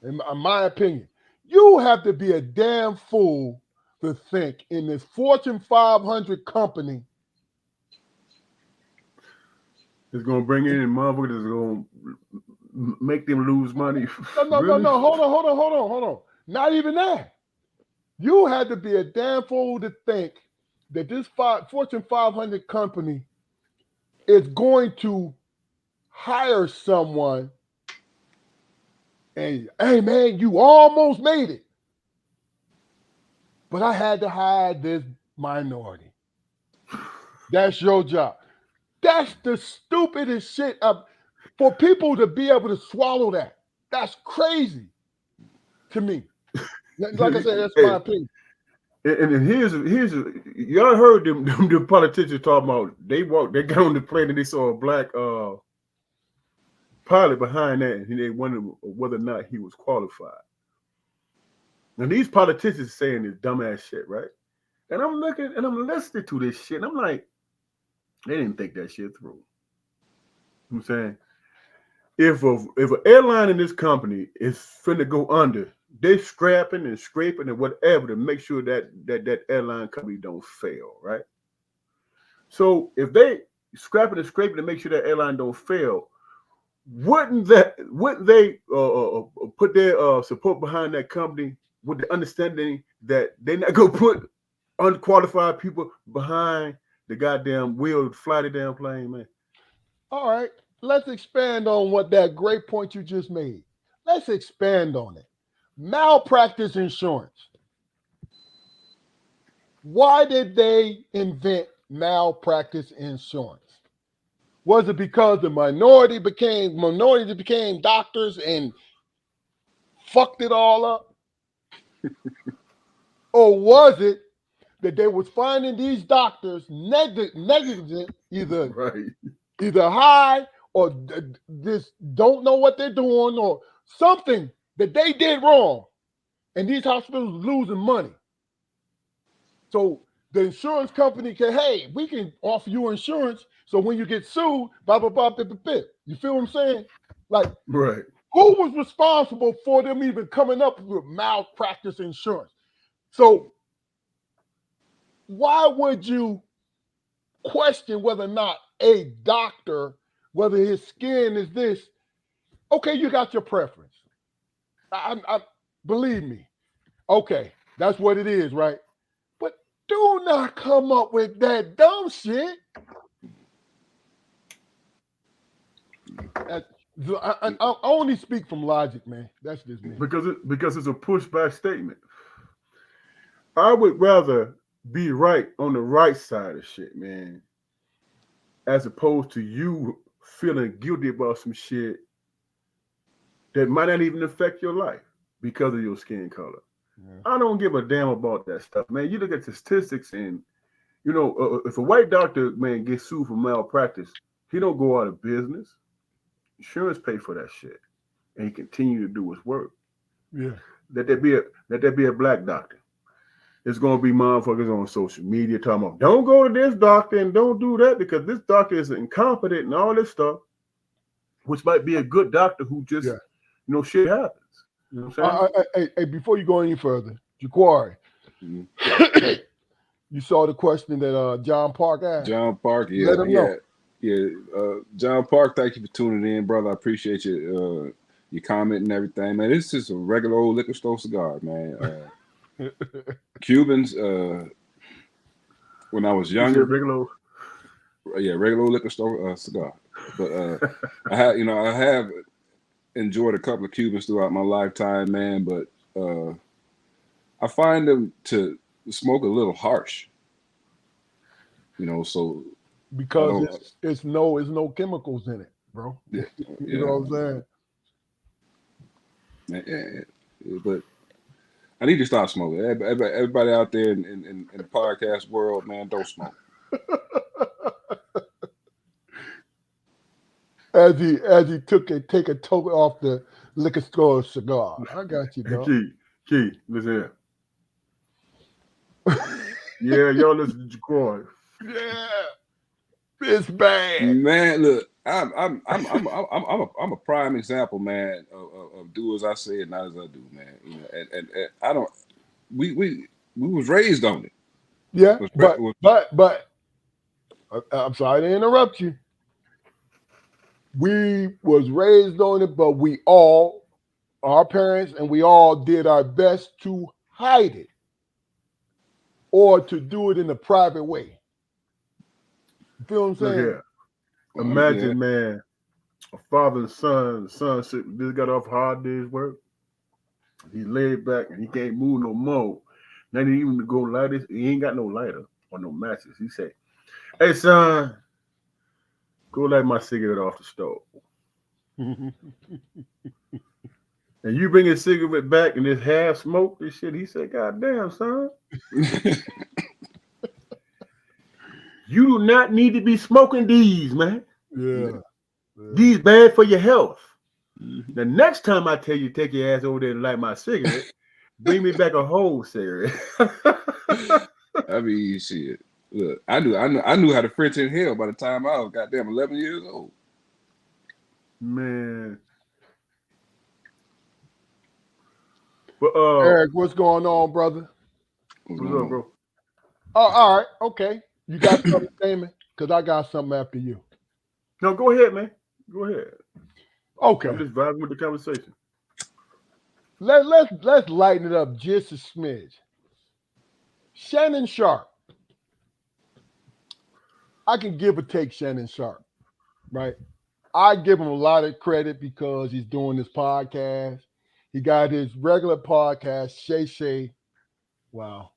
in my opinion. You have to be a damn fool to think in this Fortune 500 company. It's going to bring in motherfuckers that's going to make them lose money. No, Really? no. Hold on. Not even that. You had to be a damn fool to think that this Fortune 500 company is going to hire someone and, hey, man, you almost made it. But I had to hire this minority. That's your job. That's the stupidest shit. For people to be able to swallow that, that's crazy to me. Like I said, that's my opinion. And here's y'all heard them politicians talking about they got on the plane and they saw a black pilot behind that and they wondered whether or not he was qualified. Now these politicians saying this dumbass shit, right? And I'm looking and I'm listening to this shit and I'm like, they didn't think that shit through. You know what I'm saying, if an airline in this company is finna go under they scrapping and scraping and whatever to make sure that airline company don't fail, right? So if they scrapping and scraping to make sure that airline don't fail, wouldn't they put their support behind that company with the understanding that they're not gonna put unqualified people behind the goddamn wheel to fly the damn plane, man? All right, let's expand on what that great point you just made. Let's expand on it. Malpractice insurance. Why did they invent malpractice insurance? Was it because the minorities became doctors and fucked it all up? Or was it that they was finding these doctors negligent, Right. either high or just don't know what they're doing or something that they did wrong, and these hospitals losing money. So the insurance company can, hey, we can offer you insurance. So when you get sued, blah, blah, blah, blah, blah, blah. You feel what I'm saying? Like, Right. who was responsible for them even coming up with malpractice insurance? So why would you question whether or not a doctor, whether his skin is this? Okay, you got your preference. I believe me. Okay, that's what it is, right? But do not come up with that dumb shit. I only speak from logic, man. That's just me. Because it's a pushback statement. I would rather be right on the right side of shit, man, as opposed to you feeling guilty about some shit that might not even affect your life because of your skin color. Yeah. I don't give a damn about that stuff, man. You look at the statistics, and you know, if a white doctor, man, gets sued for malpractice, he don't go out of business. Insurance pay for that shit, and he continue to do his work. Yeah. Let there be a black doctor. It's gonna be motherfuckers on social media talking about, don't go to this doctor and don't do that because this doctor is incompetent and all this stuff, which might be a good doctor who just, you know, shit happens. You know what I'm saying? Hey, before you go any further, Jaquari, you saw the question that John Park asked. John Park, yeah, Let him know. John Park, thank you for tuning in, brother. I appreciate your comment and everything, man. This is a regular old liquor store cigar, man. Cubans, when I was younger, regular old liquor store cigar. But I have enjoyed a couple of Cubans throughout my lifetime, man. But I find them to smoke a little harsh, you know. So because it's no chemicals in it, bro. Yeah, you know what I'm saying? Yeah, but I need to stop smoking. Everybody out there in the podcast world, man, don't smoke. As he take a toke off the liquor store cigar. I got you, dog. Key, listen here. Yeah, y'all listen to Jaquari. Yeah, it's bad, man. Look, I'm a prime example, man, of do as I say and not as I do, man. You know, and I don't. We was raised on it. Yeah, but I'm sorry to interrupt you. We was raised on it, but our parents, and we all did our best to hide it or to do it in a private way. You feel what I'm saying? Look here. Imagine, man, a father and son. The son just got off a hard day's work. He laid back and he can't move no more. Not even to go light it. He ain't got no lighter or no matches. He said, "Hey, son, go light my cigarette off the stove." And you bring his cigarette back and it's half smoked and shit. He said, "God damn, son. You do not need to be smoking these, man. Yeah. These bad for your health. Mm-hmm. The next time I tell you take your ass over there and light my cigarette, bring me back a whole cigarette." I mean, shit. Look, I knew how to French inhale by the time I was goddamn 11 years old. Man. But Eric, what's going on, brother? what's up, bro? Oh, all right, okay. You got something, Damon? Because I got something after you. No, go ahead, man. Go ahead. Okay. I'm just vibing with the conversation. Let's lighten it up just a smidge. Shannon Sharp. I can give or take Shannon Sharp, right? I give him a lot of credit because he's doing this podcast. He got his regular podcast, Shay Shay. Wow.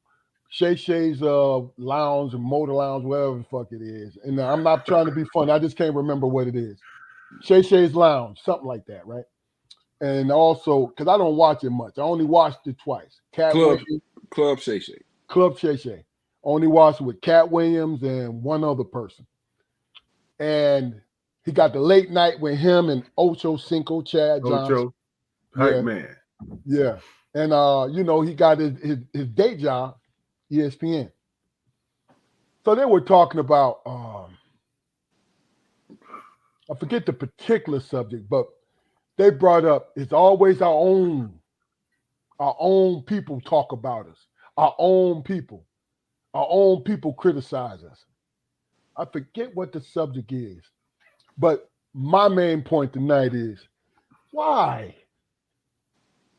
Shay Shay's lounge, motor lounge, whatever the fuck it is. And I'm not trying to be funny. I just can't remember what it is. Shay Shay's lounge, something like that, right? And also, because I don't watch it much. I only watched it twice. Club Shay Shay. Club Shay Shay. Only watched it with Cat Williams and one other person. And he got the late night with him and Ocho Cinco, Chad Johnson. Ocho, hype Yeah. man. Yeah. And he got his day job, ESPN. So they were talking about I forget the particular subject, but they brought up it's always our own people talk about us. Our own people criticize us. I forget what the subject is. But my main point tonight is why?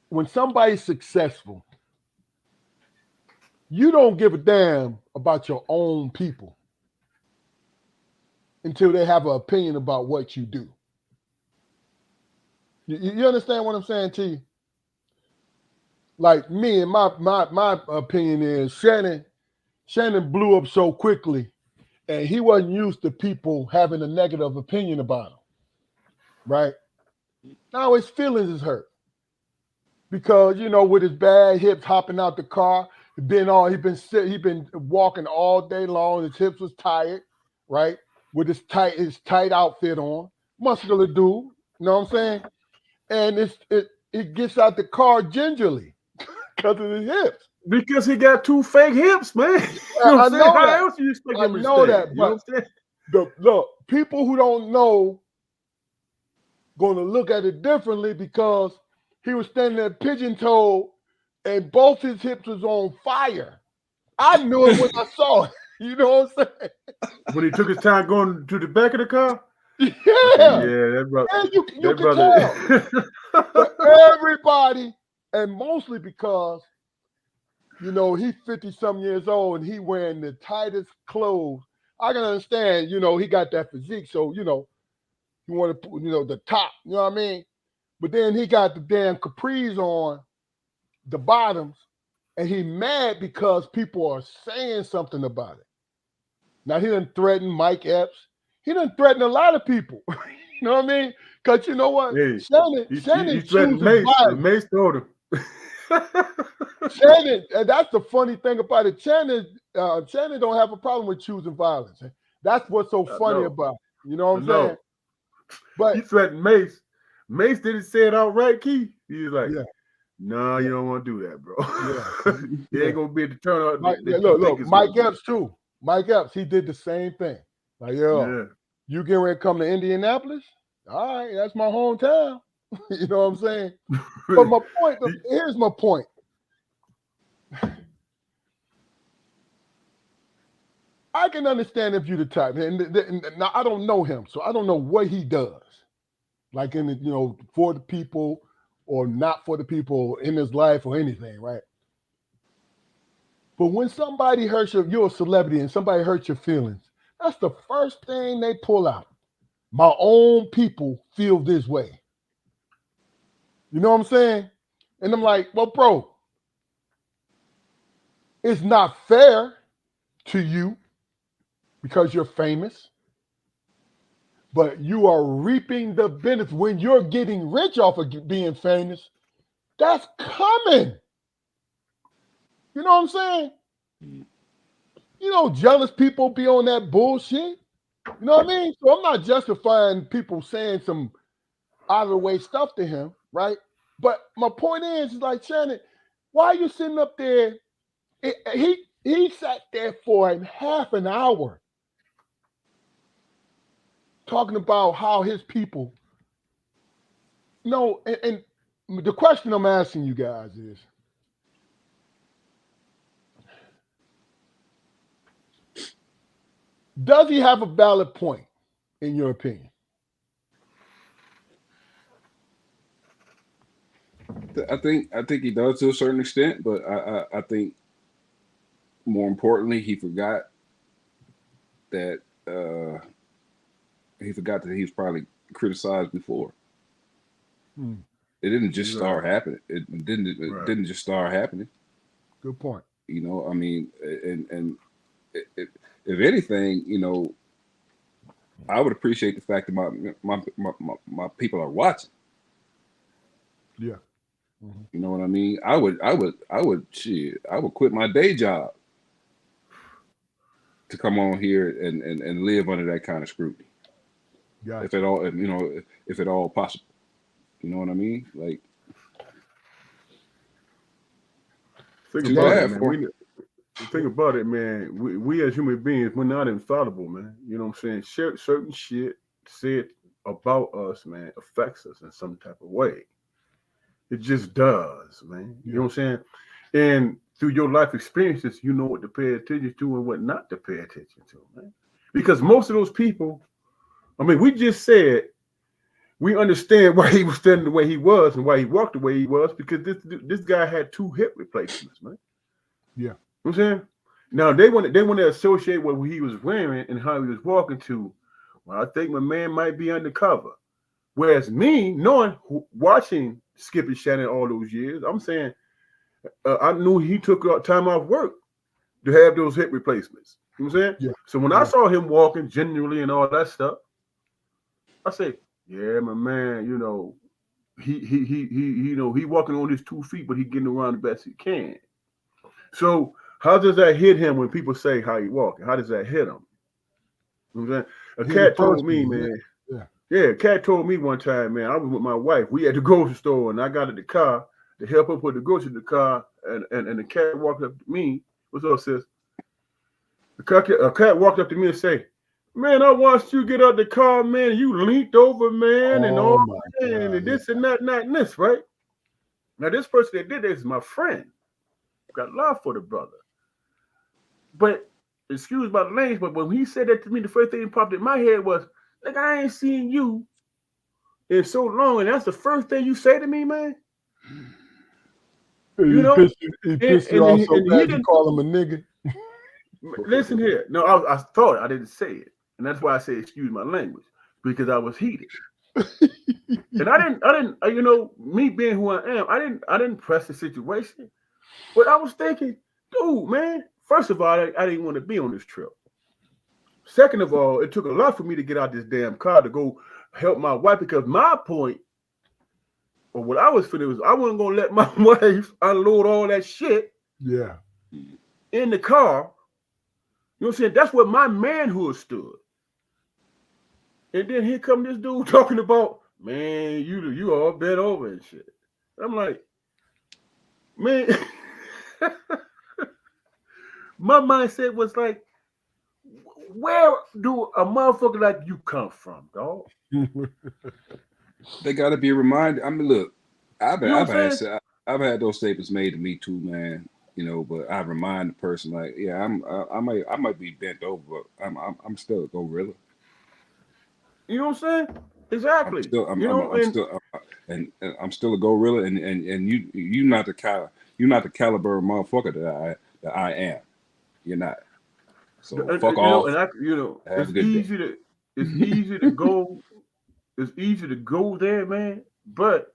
When somebody's successful, you don't give a damn about your own people until they have an opinion about what you do. You understand what I'm saying to you? Like me and my opinion is Shannon blew up so quickly, and he wasn't used to people having a negative opinion about him. Right? Now his feelings is hurt. Because with his bad hips hopping out the car, he been walking all day long. His hips was tired, right? With his tight outfit on, muscular dude. You know what I'm saying? And it gets out the car gingerly because of his hips. Because he got two fake hips, man. You know what I I'm saying? know How that. else you expect I him to know stand? that, You know what I'm saying? Look, people who don't know going to look at it differently because he was standing there pigeon-toed and both his hips was on fire. I knew it when I saw it. You know what I'm saying? When he took his time going to the back of the car? Yeah. Yeah, that brother. And you that can brother. tell. But everybody, and mostly because, he's 50-something years old and he wearing the tightest clothes. I can understand, he got that physique. So, you want to put, the top, you know what I mean? But then he got the damn capris on the bottoms, and he mad because people are saying something about it. Now he done threaten Mike Epps. He done threaten a lot of people. You know what I mean? Because you know what? Hey, Shannon he threatened chooses Mace. violence. Mace told him. Shannon, and that's the funny thing about it. Shannon don't have a problem with choosing violence. That's what's so funny about it. You know what I'm saying? But he threatened Mace. Mace didn't say it outright, Key. He was like, yeah. "No, you don't want to do that, bro. Yeah. It ain't gonna be the turnout." Look, Mike Epps too. Mike Epps, he did the same thing. Like, you getting ready to come to Indianapolis? All right, that's my hometown. You know what I'm saying? But my point, here's my point. I can understand if you're the type, and now I don't know him, so I don't know what he does. Like for the people or not for the people in his life or anything, right? But when somebody hurts you're a celebrity and somebody hurts your feelings, that's the first thing they pull out. My own people feel this way. You know what I'm saying? And I'm like, well, bro, it's not fair to you because you're famous, but you are reaping the benefits. When you're getting rich off of being famous, that's coming. You know what I'm saying? Jealous people be on that bullshit. You know what I mean? So I'm not justifying people saying some out of the way stuff to him, right? But my point is like, Shannon, why are you sitting up there? He sat there for half an hour talking about how his people. And the question I'm asking you guys is, Does he have a valid point, in your opinion? I think he does to a certain extent, but I think more importantly, he forgot that he was probably criticized before. Hmm. It didn't just Right. start happening. It Right. didn't just start happening. Good point. You know, I mean, and if anything, you know, I would appreciate the fact that my people are watching. Yeah. Mm-hmm. You know what I mean? I would quit my day job to come on here and live under that kind of scrutiny. Gotcha. If at all, you know, if at all possible. You know what I mean? Like, Think too about bad it, man. for Think about it, man. We as human beings, we're not infallible, man. You know what I'm saying? Certain shit said about us, man, affects us in some type of way. It just does, man. You know what I'm saying? And through your life experiences, you know what to pay attention to and what not to pay attention to, man. Because most of those people, I mean, we just said we understand why he was standing the way he was and why he walked the way he was because this guy had 2 hip replacements, man. Yeah. You know what I'm saying? Now they want to associate what he was wearing and how he was walking to. Well, I think my man might be undercover. Whereas me, watching Skip and Shannon all those years, I'm saying I knew he took time off work to have those hip replacements. You know what I'm saying? Yeah. So when I saw him walking genuinely and all that stuff, I say, yeah, my man, you know, he walking on his 2 feet, but he getting around the best he can. So how does that hit him when people say how he walking? How does that hit him? You know what I'm saying? A cat told me, man. Yeah, Cat told me one time, man, I was with my wife. We at the grocery store and I got in the car to help her put the groceries in the car. And the cat walked up to me. What's up, sis? A cat walked up to me and say, man, I watched you get out the car, man. You leaned over, man, and all man, and this and that, and this, right? Now, this person that did this is my friend. Got love for the brother. But, excuse my language, but when he said that to me, the first thing that popped in my head was, like, I ain't seen you in so long, and that's the first thing you say to me, man. You know, he pissed you off so bad you call him a nigga. Listen here. No, I thought I didn't say it, and that's why I say excuse my language because I was heated, and I didn't. You know, me being who I am, I didn't press the situation, but I was thinking, dude, man. First of all, I didn't want to be on this trip. Second of all, it took a lot for me to get out this damn car to go help my wife because my point, or what I was feeling was I wasn't gonna let my wife unload all that shit. Yeah. In the car. You know what I'm saying? That's where my manhood stood. And then here come this dude talking about, man, you all bent over and shit. I'm like, man, my mindset was like, where do a motherfucker like you come from, dog? They got to be reminded. I mean, look, I've had those statements made to me too, man. You know, but I remind the person like, yeah, I might be bent over, but I'm still a gorilla. You know what I'm saying? Exactly. I'm still a gorilla, and you're not the caliber of motherfucker that I am. You're not. So fuck off. It's easy to go. It's easy to go there, man. But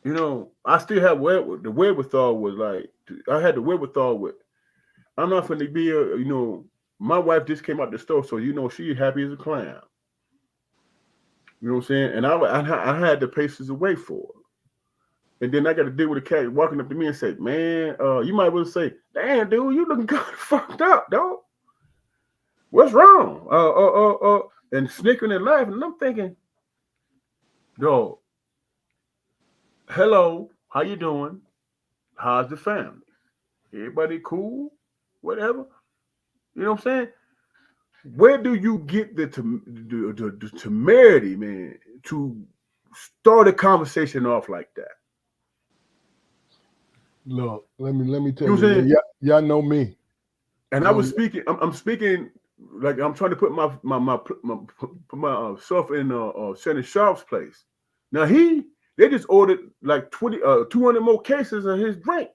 you know, I still have the wherewithal was like I had the wherewithal with. I'm not going to be my wife just came out the store, so she's happy as a clown. You know what I'm saying? And I had the paces away for her. And then I got to deal with a cat walking up to me and say, man, you might well say, damn, dude, you looking kind of fucked up, dog. What's wrong? And snickering and laughing. And I'm thinking, dog, hello, how you doing? How's the family? Everybody cool? Whatever. You know what I'm saying? Where do you get the temerity, man, to start a conversation off like that? Look, let me tell you, y'all know me. And I was speaking. I'm speaking like I'm trying to put myself in Shannon Sharp's place. Now they just ordered like 200 more cases of his drink.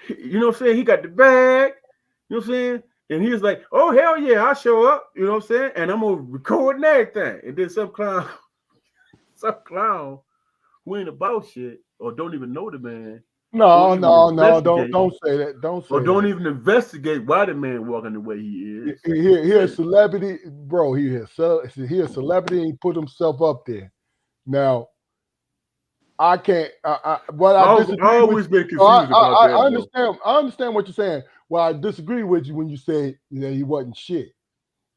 You know what I'm saying? He got the bag. You know what I'm saying? And he was like, "Oh hell yeah, I'll show up." You know what I'm saying? And I'm gonna record and everything. And then some clown who ain't about shit or don't even know the man. No, don't say that. Don't say or don't that. even investigate why the man walking the way he is. He a celebrity, bro. He a celebrity. And he put himself up there. Now, I can't. I always been confused about that. I understand. I understand what you're saying. Well, I disagree with you when you say he wasn't shit.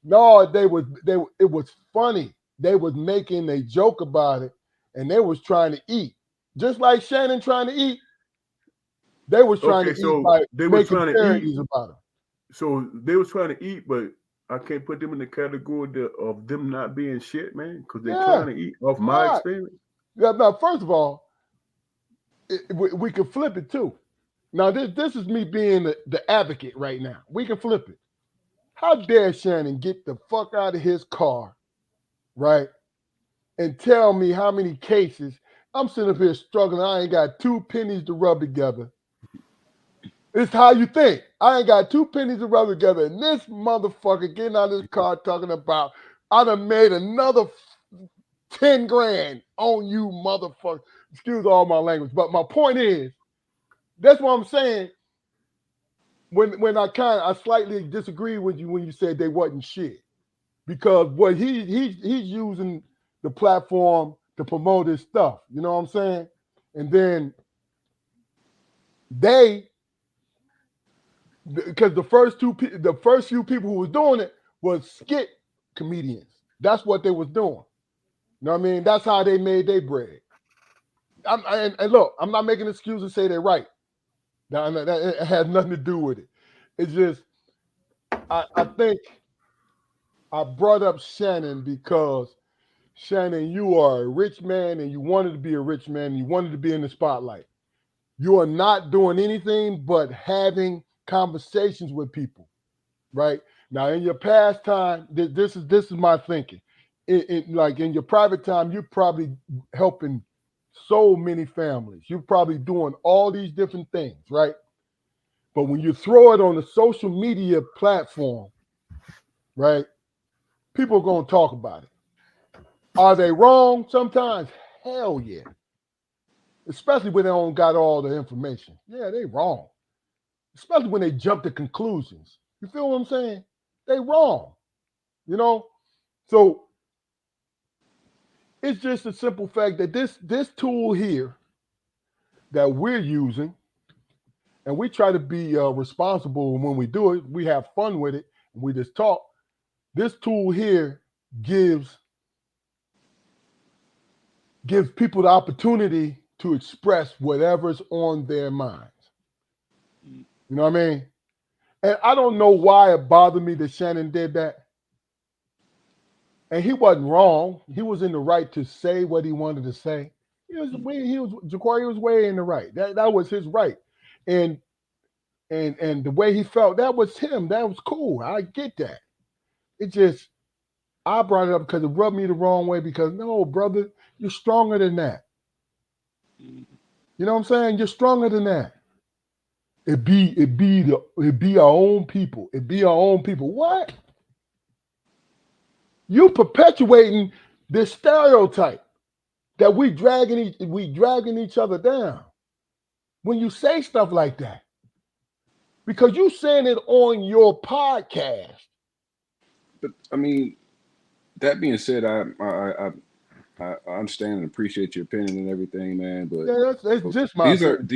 No, it was funny. They was making a joke about it, and they was trying to eat, just like Shannon trying to eat. They was trying to eat by making parodies about it. So they was trying to eat, but I can't put them in the category of them not being shit, man, because they're trying to eat off my experience. Yeah, now, first of all, we can flip it too. Now, this is me being the advocate right now. We can flip it. How dare Shannon get the fuck out of his car, right, and tell me how many cases I'm sitting up here struggling. I ain't got 2 pennies to rub together. It's how you think. I ain't got 2 pennies to rub together. And this motherfucker getting out of his car talking about, I done made another 10 grand on you, motherfucker. Excuse all my language. But my point is, that's what I'm saying. When I slightly disagree with you when you said they wasn't shit. Because what he's using the platform to promote his stuff. You know what I'm saying? And then because the first few people who was doing it was skit comedians. That's what they was doing. You know what I mean? That's how they made their bread. And look, I'm not making an excuse to say they're right. Now, that it has nothing to do with it. It's just, I think I brought up Shannon because, Shannon, you are a rich man and you wanted to be a rich man and you wanted to be in the spotlight. You are not doing anything but having conversations with people, right? Now, in your past time, this is my thinking. Like in your private time, you're probably helping so many families. You're probably doing all these different things, right? But when you throw it on the social media platform, right, people are going to talk about it. Are they wrong sometimes? Hell yeah. Especially when they don't got all the information. Yeah, they wrong. Especially when they jump to conclusions. You feel what I'm saying? They wrong. You know? So it's just a simple fact that this tool here that we're using, and we try to be responsible when we do it. We have fun with it, and we just talk. This tool here gives people the opportunity to express whatever's on their minds. You know what I mean? And I don't know why it bothered me that Shannon did that. And he wasn't wrong. He was in the right to say what he wanted to say. Jaquari was way in the right. That was his right. And the way he felt, that was him. That was cool. I get that. It just, I brought it up because it rubbed me the wrong way because, no, brother, you're stronger than that. You know what I'm saying? You're stronger than that. It be our own people. It be our own people. What? You perpetuating this stereotype that we dragging each other down when you say stuff like that. Because you saying it on your podcast. But I mean, that being said, I understand and appreciate your opinion and everything, man. But yeah, that's just my opinion.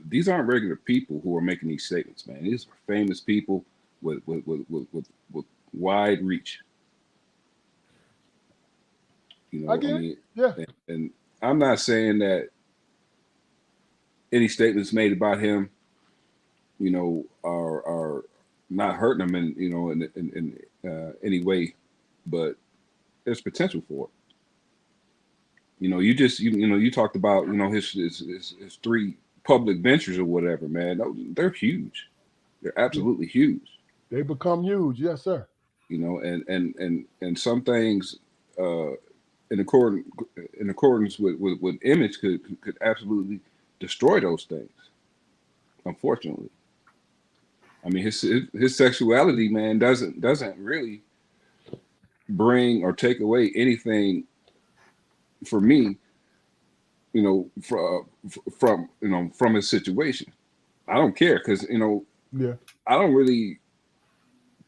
These aren't regular people who are making these statements, man. These are famous people with wide reach. You know, I mean, yeah. And I'm not saying that any statements made about him, you know, are not hurting him in any way, but there's potential for it. You know, you talked about, you know, his 3 public ventures or whatever, man. They're huge. They're absolutely huge. They become huge, yes, sir. You know, and some things in accordance with image could absolutely destroy those things. Unfortunately, I mean his sexuality, man, doesn't really bring or take away anything for me, you know, from his situation. I don't care because Yeah. I don't really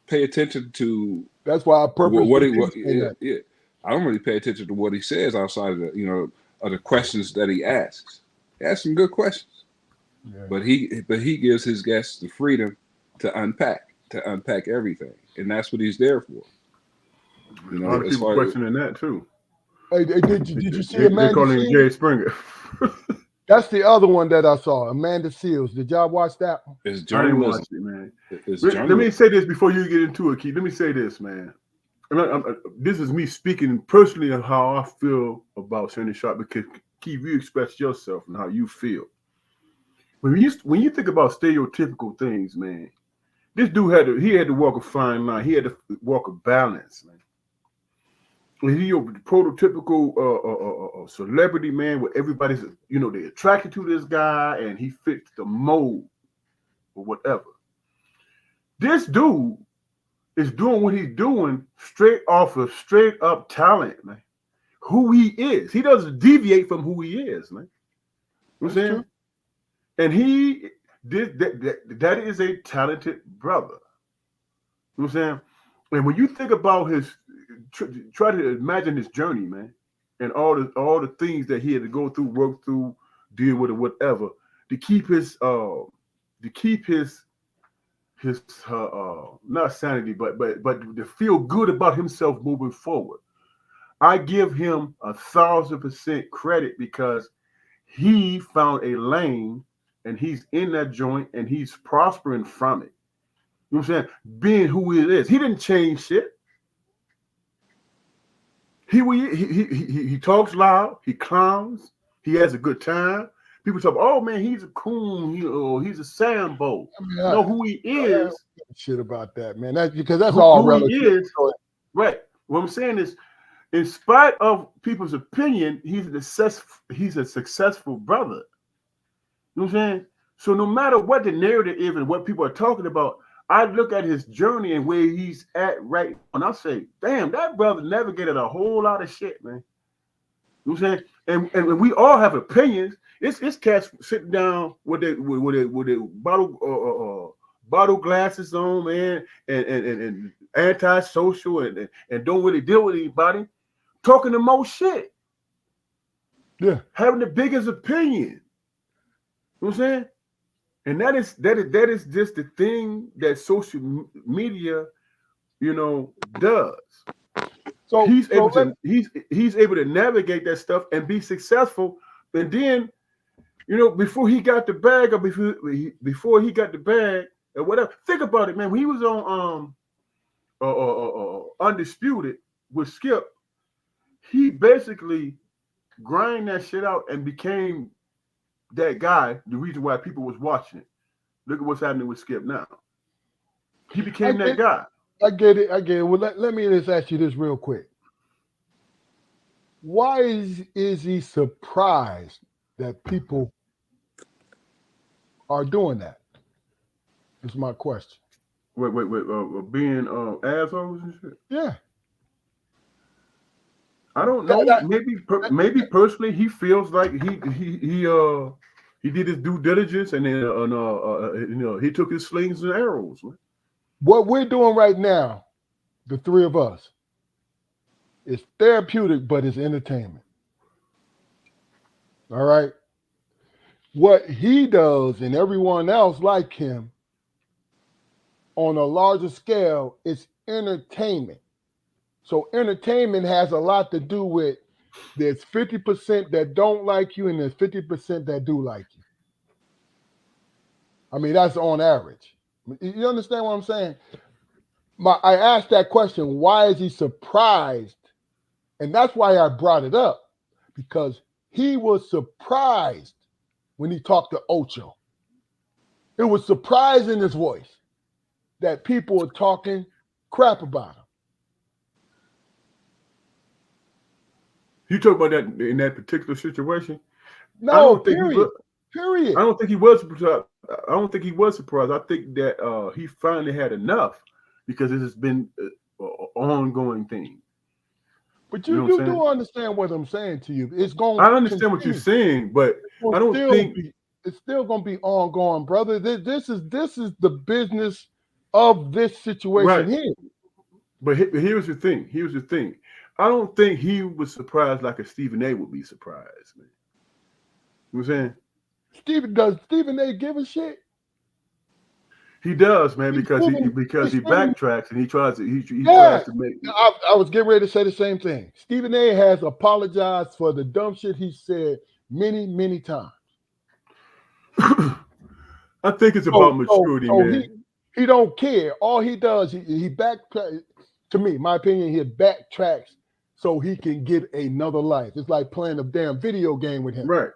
pay attention to That's why I purposely what didn't say yeah, that. yeah. I don't really pay attention to what he says outside of of the questions that he asks. He asks some good questions, Yeah. but he gives his guests the freedom to unpack everything, and that's what he's there for. You A lot know, of as people far as questioning that too. Hey, did you see They Amanda call him Seals? Jerry Springer. That's the other one that I saw, Amanda Seals. Did y'all watch that one? it's I didn't watch journalism. it, man. It's Let me journalism. say this before you get into it, Keith. Let me say this, man. This is me speaking personally of how I feel about Shannon Sharp because Keith, you express yourself and how you feel. When you think about stereotypical things, man, this dude had to walk a fine line. He had to walk a balance, man. He a prototypical celebrity man where everybody's they attracted to this guy and he fits the mold or whatever. This dude is doing what he's doing straight off of straight up talent, man. Who he is. He doesn't deviate from who he is, man. You know what I'm saying? True. And he did that is a talented brother. You know what I'm saying? And when you think about his try to imagine his journey, man, and all the things that he had to go through, work through, deal with, or whatever, to keep his not sanity, but to feel good about himself moving forward. I give him 1,000% credit because he found a lane and he's in that joint and he's prospering from it. You know what I'm saying? Being who he is. He didn't change shit. He talks loud, he clowns, he has a good time. People talk, oh man, he's a coon, he's a Sambo. I mean, No, who he is, shit about that, man. That's because that's who all he relative. is, right. What I'm saying is, in spite of people's opinion, he's a successful brother. You know what I'm saying? So no matter what the narrative is and what people are talking about, I look at his journey and where he's at right now, and I say, damn, that brother navigated a whole lot of shit, man. You know what I'm saying? And we all have opinions. It's cats sitting down with their bottle glasses on, man, and antisocial and don't really deal with anybody, talking the most shit. Yeah. Having the biggest opinion. You know what I'm saying? And that is just the thing that social media, does. So He's able to navigate that stuff and be successful. And then, before he got the bag or before he got the bag or whatever. Think about it, man. When he was on Undisputed with Skip, he basically grind that shit out and became that guy, the reason why people was watching it. Look at what's happening with Skip now. He became that guy. I get it. Well, let me just ask you this real quick. Why is he surprised that people are doing that? Is my question. Wait, being assholes and shit? Yeah. I don't know. Maybe personally, he feels like he did his due diligence and then he took his slings and arrows. Man. What we're doing right now, the three of us, is therapeutic, but it's entertainment. All right. What he does and everyone else like him on a larger scale is entertainment. So entertainment has a lot to do with there's 50% that don't like you and there's 50% that do like you. I mean, that's on average. You understand what I'm saying? I asked that question, why is he surprised? And that's why I brought it up, because he was surprised when he talked to Ocho. It was surprise in his voice. that people are talking crap about him. You talk about that in that particular situation. I No, don't think he period. was. Period. I don't think he was surprised. I don't think he was surprised. I think that he finally had enough because it has been an ongoing thing. But You know you what I'm saying? do understand what I'm saying to you. It's going I to understand what you're continue. saying, but I don't think. It's still going to be ongoing, brother. This is the business of this situation Right. here. But here's the thing. Here's the thing. I don't think he was surprised like a Stephen A. would be surprised, man. You know what I'm saying? Does Stephen A. give a shit? He does, man, He's because proving, he backtracks and he tries yeah. to make. I was getting ready to say the same thing. Stephen A. has apologized for the dumb shit he said many, many times. I think it's about maturity, man. He don't care. All he does, he backtracks. To me, my opinion, he backtracks so he can get another life. It's like playing a damn video game with him. Right.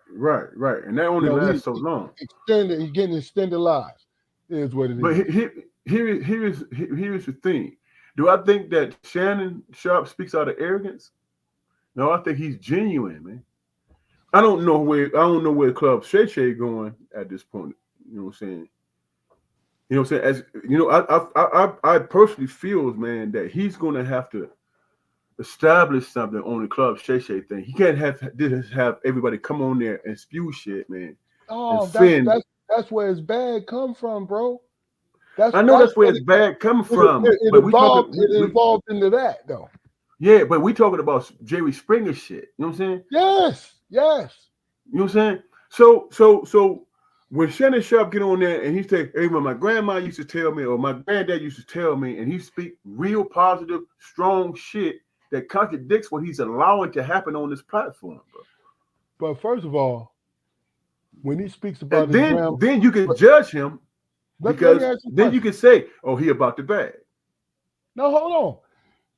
And that only lasts so long. He's getting extended lives. Is what it But is. here's the thing. Do I think that Shannon Sharpe speaks out of arrogance? No, I think he's genuine, man. I don't know where Club Shay Shay going at this point. You know what I'm saying? You know what I'm saying? As you know, I personally feel, man, that he's gonna have to establish something on the Club Shay Shay thing. He can't have everybody come on there and spew shit, man. Oh, that's where his bad come from, bro. I know that's where it's bad coming from. It It evolved into that though. Yeah, but we talking about Jerry Springer shit. You know what I'm saying? Yes. You know what I'm saying? So when Shannon Sharpe get on there and he say, "Hey, man, my grandma used to tell me, or my granddad used to tell me," and he speak real positive, strong shit that contradicts what he's allowing to happen on this platform, bro. But first of all, when he speaks about And his grandma, then you can judge him because then you can say, "Oh, he about the bag." No, hold on.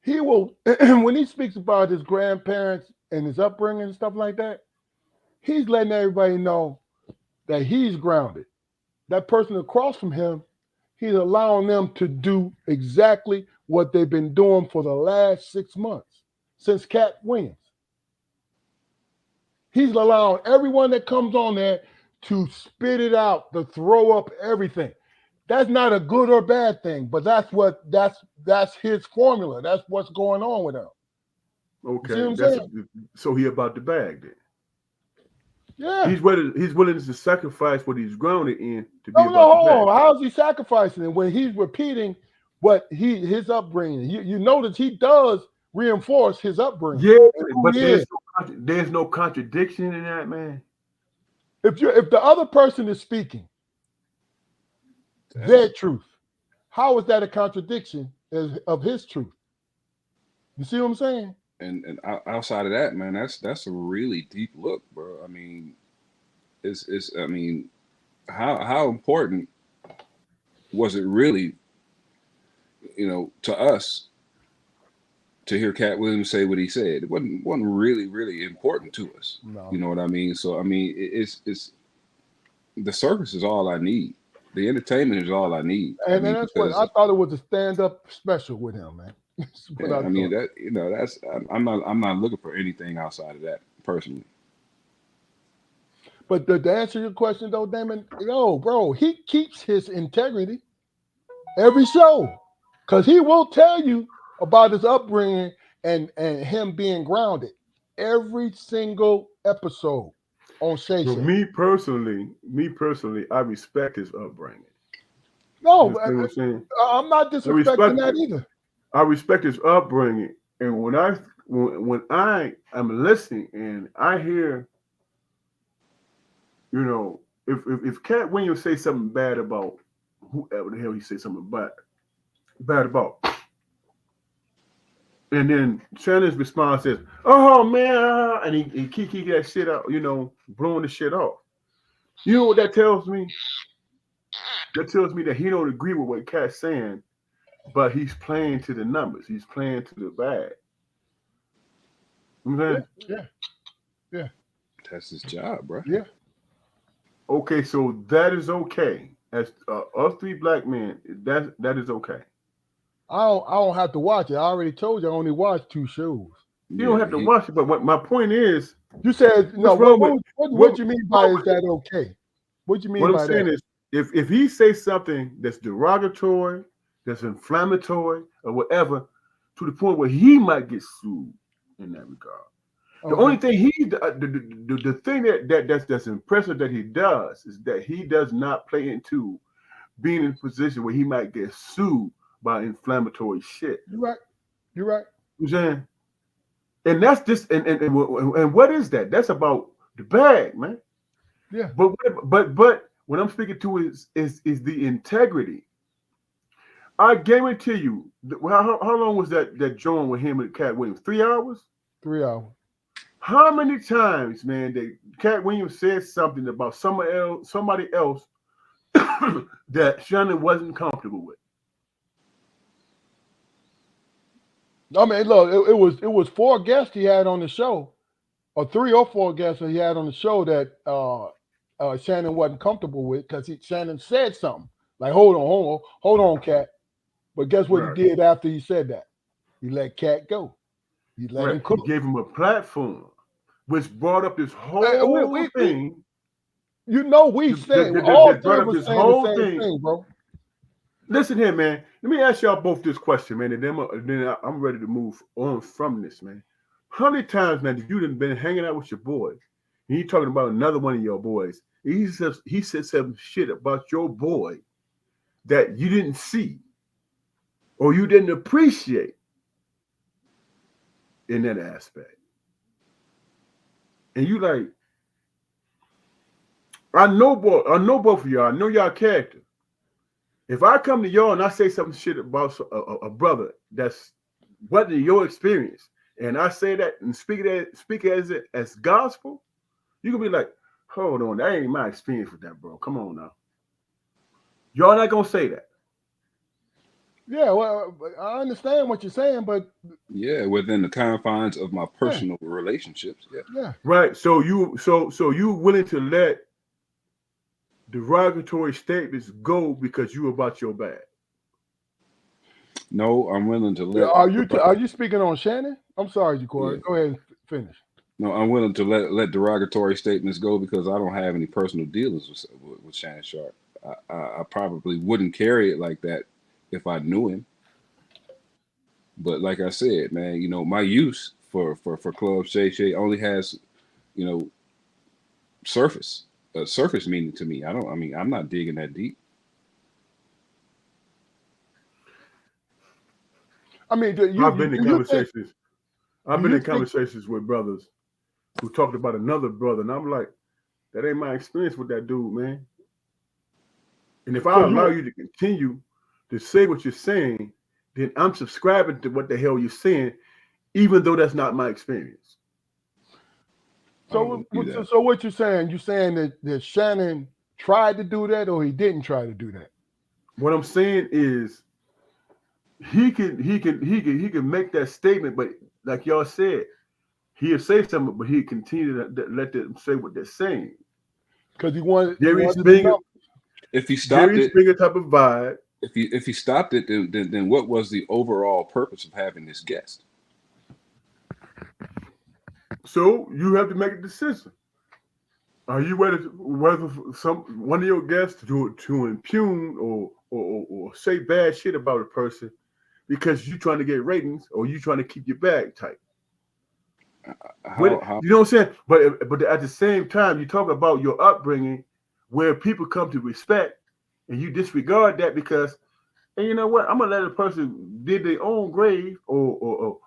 He will when he speaks about his grandparents and his upbringing and stuff like that. He's letting everybody know that he's grounded. That person across from him, he's allowing them to do exactly what they've been doing for the last 6 months since Cat Williams. He's allowing everyone that comes on there to spit it out, to throw up everything. That's not a good or bad thing, but that's his formula. That's what's going on with him. Okay, so he about the bag then. Yeah, he's willing to sacrifice what he's grounded in to be no, about the hold bag. on. How's he sacrificing it when he's repeating what his upbringing? You notice he does reinforce his upbringing. Yeah, but there's no contradiction in that, man. If the other person is speaking their truth, how is that a contradiction of his truth? You see what I'm saying? And outside of that, man, that's a really deep look, bro. I mean, I mean, how important was it really, to us to hear Cat Williams say what he said? It wasn't really, really important to us. No. You know what I mean? So I mean, it's the circus is all I need. The entertainment is all I need. And that's what I thought it was a stand-up special with him, man. Yeah, I mean that's I'm not looking for anything outside of that personally. But to answer your question though, Damon, bro, he keeps his integrity every show because he will tell you about his upbringing and him being grounded every single episode on Shay Shay. So me personally, I respect his upbringing. No, I'm saying? I'm not disrespecting that either. I respect his upbringing, and when I am listening and I hear, if Cat Williams say something bad about whoever the hell he say something bad about, and then Shannon's response is, "Oh man," and he keep that shit out, blowing the shit off. You know what that tells me? That tells me that he don't agree with what Cat's saying. But he's playing to the numbers. He's playing to the bag. You know what I'm saying? Yeah. That's his job, bro. Yeah. Okay, so that is okay. as us three black men, that is okay. I don't have to watch it. I already told you I only watched 2 shows. You don't have to watch it, but what my point is, You said no. what's wrong with What you mean by is that okay? What you mean what by I'm saying that? is if he says something that's derogatory, that's inflammatory, or whatever, to the point where he might get sued in that regard. The only thing the thing that's impressive that he does is that he does not play into being in a position where he might get sued by inflammatory shit. You're right. You're right. You know what I'm saying? And that's just and what is that? That's about the bag, man. Yeah. But what I'm speaking to is the integrity. I guarantee you. How long was that joint with him and Cat Williams? 3 hours. 3 hours. How many times, man, that Cat Williams said something about somebody else that Shannon wasn't comfortable with? I mean, look, it was 4 guests he had on the show, or 3 or 4 guests that he had on the show that Shannon wasn't comfortable with because Shannon said something like, "Hold on, Cat." But guess what he did after he said that? He let Cat go. He let him cook. He gave him a platform, which brought up this whole thing. We said all three of us saying the same thing, bro. Listen here, man. Let me ask y'all both this question, man, and then I'm ready to move on from this, man. How many times, man, have you been hanging out with your boys, and you talking about another one of your boys? He said some shit about your boy that you didn't see or you didn't appreciate in that aspect. And you like, I know both of y'all. I know y'all character. If I come to y'all and I say something shit about a brother that's wasn't your experience, and I say that and speak as gospel, you can be like, hold on, that ain't my experience with that, bro. Come on now. Y'all not gonna say that. Yeah, well, I understand what you're saying, but yeah, within the confines of my personal relationships. Yeah. Right. So you willing to let derogatory statements go because you about your bag? No, I'm willing to let. Are you speaking on Shannon? I'm sorry, Ja'Cory. Go ahead and finish. No, I'm willing to let derogatory statements go because I don't have any personal dealings with Shannon Sharpe. I probably wouldn't carry it like that if I knew him. But like I said, man, you know, my use for Club Shay Shay only has, you know, surface meaning to me. I'm not digging that deep. I've been in conversations with brothers who talked about another brother, and I'm like, that ain't my experience with that dude, man. And if I allow you to continue to say what you're saying, then I'm subscribing to what the hell you're saying, even though that's not my experience. So what you're saying? You're saying that Shannon tried to do that, or he didn't try to do that? What I'm saying is, he can make that statement, but like y'all said, he'll say something, but he'll continue to let them say what they're saying. Because he wanted if he stopped Jerry Springer type of vibe. If he stopped it, then what was the overall purpose of having this guest? So you have to make a decision. Are you whether one of your guests to impugn or say bad shit about a person because you're trying to get ratings or you trying to keep your bag tight? You know what I'm saying? But at the same time, you talk about your upbringing where people come to respect, and you disregard that because, and you know what? I'm gonna let a person dig their own grave or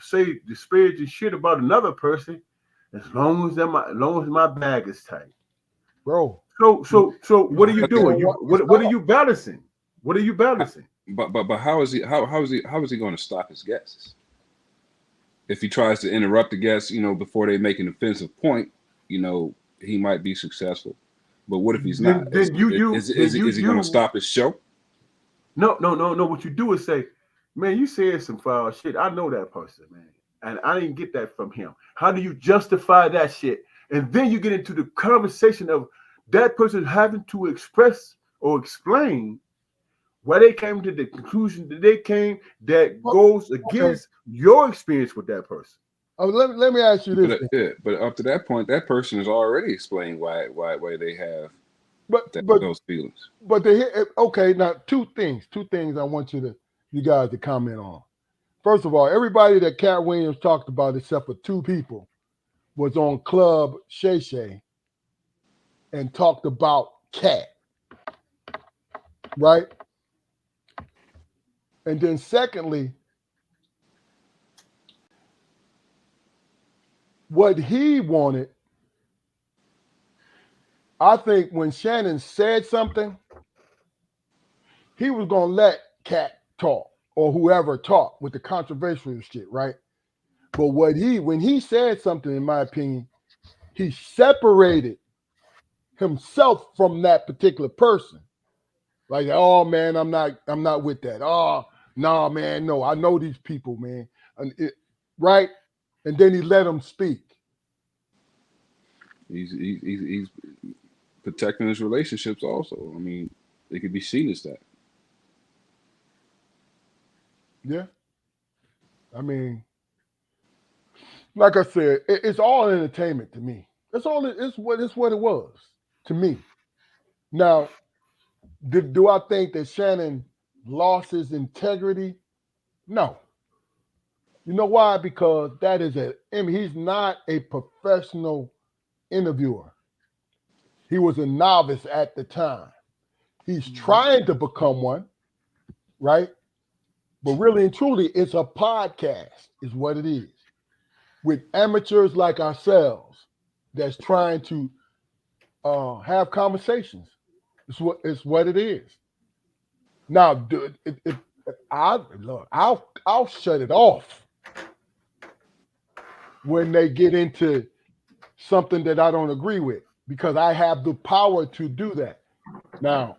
say disparaging shit about another person, as long as my bag is tight, bro. So what are you doing? What are you balancing? What are you balancing? But how is he going to stop his guests? If he tries to interrupt the guests, you know, before they make an offensive point, you know, he might be successful. But what if he's not? Is he going to stop his show? No. What you do is say, man, you said some foul shit. I know that person, man. And I didn't get that from him. How do you justify that shit? And then you get into the conversation of that person having to express or explain why they came to the conclusion that they came that goes against your experience with that person. Let me ask you this. But up to that point, that person has already explained why they have But those feelings. But okay, now two things I want you guys to comment on. First of all, everybody that Cat Williams talked about, except for two people, was on Club Shay Shay and talked about Cat, right? And then secondly, what he wanted, I think when Shannon said something, he was going to let Cat talk or whoever talk with the controversial shit, right? But when he said something, in my opinion, he separated himself from that particular person. Like, oh man, I'm not with that. Oh, nah, man, no, I know these people, man. Right? And then he let them speak. He's protecting his relationships also. I mean, it could be seen as that. Yeah. I mean, like I said, it's all entertainment to me. It's what it was to me. Now, do I think that Shannon lost his integrity? No. You know why? Because he's not a professional interviewer. He was a novice at the time. He's trying to become one, right? But really and truly, it's a podcast, is what it is. With amateurs like ourselves that's trying to have conversations. It's what it is. Now, I'll shut it off when they get into something that I don't agree with, because I have the power to do that. Now,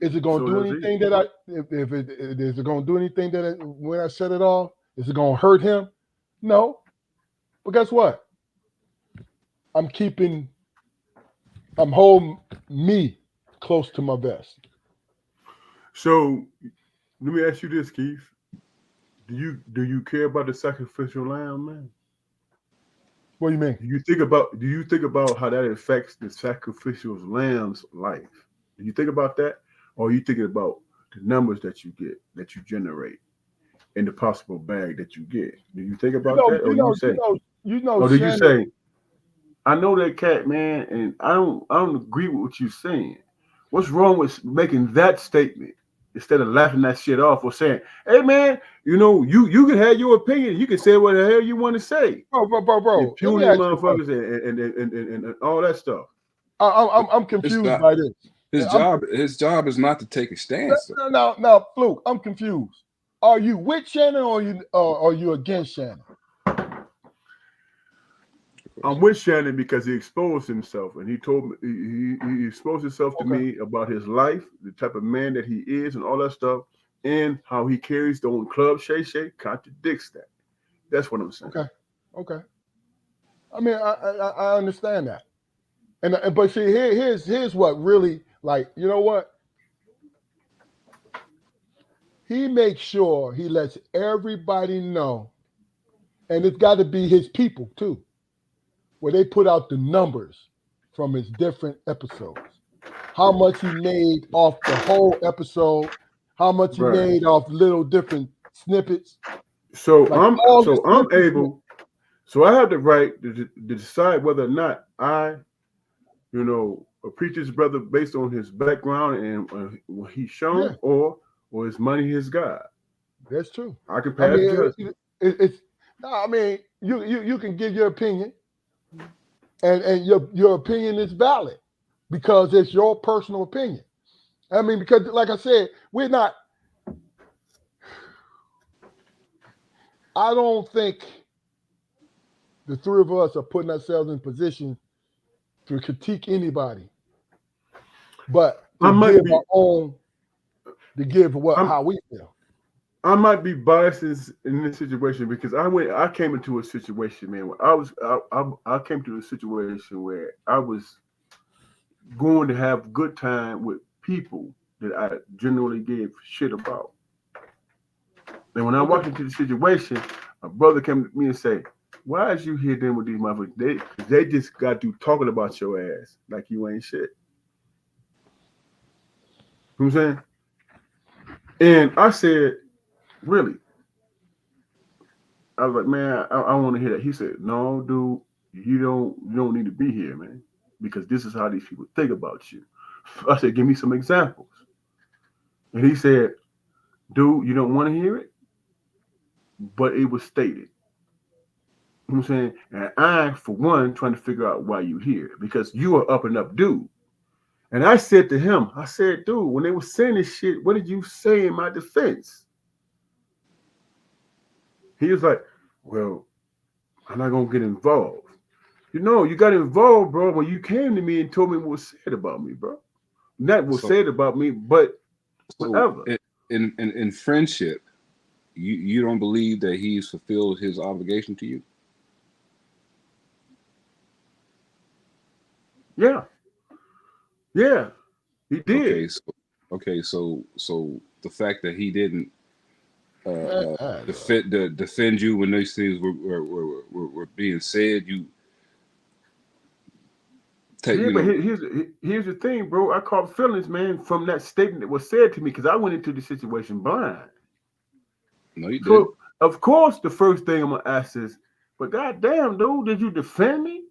is it going to do anything that is it going to do anything that when I shut it off? Is it going to hurt him? No. But guess what? I'm holding me close to my vest. So let me ask you this, Keith. Do you care about the sacrificial lamb, man? What do you mean? Do you think about how that affects the sacrificial lamb's life? Do you think about that? Or are you thinking about the numbers that you get, that you generate, and the possible bag that you get? Do you think about that? Or do you say, I know that Cat, man, and I don't agree with what you're saying. What's wrong with making that statement instead of laughing that shit off or saying, hey man, you can have your opinion. You can say what the hell you want to say. Bro. Impugning motherfuckers and all that stuff. I'm confused by this. His job is not to take a stance. No, Fluke, I'm confused. Are you with Shannon or are you against Shannon? I'm with Shannon because he exposed himself, and he told me he exposed himself to me about his life, the type of man that he is, and all that stuff, and how he carries on Club Shay Shay contradicts that. That's what I'm saying. Okay. I mean, I understand that, and but see, here's what really, like, you know what? He makes sure he lets everybody know, and it's got to be his people too, where they put out the numbers from his different episodes. How much he made off the whole episode, how much he made off little different snippets. So I have the right to decide whether or not I, appreciate his brother based on his background and what he's shown, or is money his God. That's true. I can pass judgment. You can give your opinion, and your opinion is valid because it's your personal opinion. I mean, because like I said, I don't think the three of us are putting ourselves in position to critique anybody, but how we feel. I might be biased in this situation because I came into a situation, man, where I came to a situation where I was going to have good time with people that I genuinely gave shit about. And when I walked into the situation, a brother came to me and say, "Why is you here then with these motherfuckers? They just got through talking about your ass like you ain't shit." You know what I'm saying? And I said, "Really?" I was like, "Man, I want to hear that." He said, "No, dude, you don't need to be here, man, because this is how these people think about you." I said, "Give me some examples." And he said, "Dude, you don't want to hear it, but it was stated." You know what I'm saying? And I, for one, trying to figure out why you here because you are up and up dude. And I said to him, I said, "Dude, when they were saying this shit, what did you say in my defense?" He was like, "Well, I'm not gonna get involved." You got involved, bro, when you came to me and told me what was said about me, bro. Not what was So said about me, but so whatever. in friendship, you don't believe that he's fulfilled his obligation to you? Yeah, yeah, he did. Okay, so the fact that he didn't defend you when these things were being said, you take Yeah, but here's the thing, bro. I caught feelings, man, from that statement that was said to me because I went into the situation blind. no, you didn't. So, of course, the first thing I'm gonna ask is, "But goddamn, dude, did you defend me?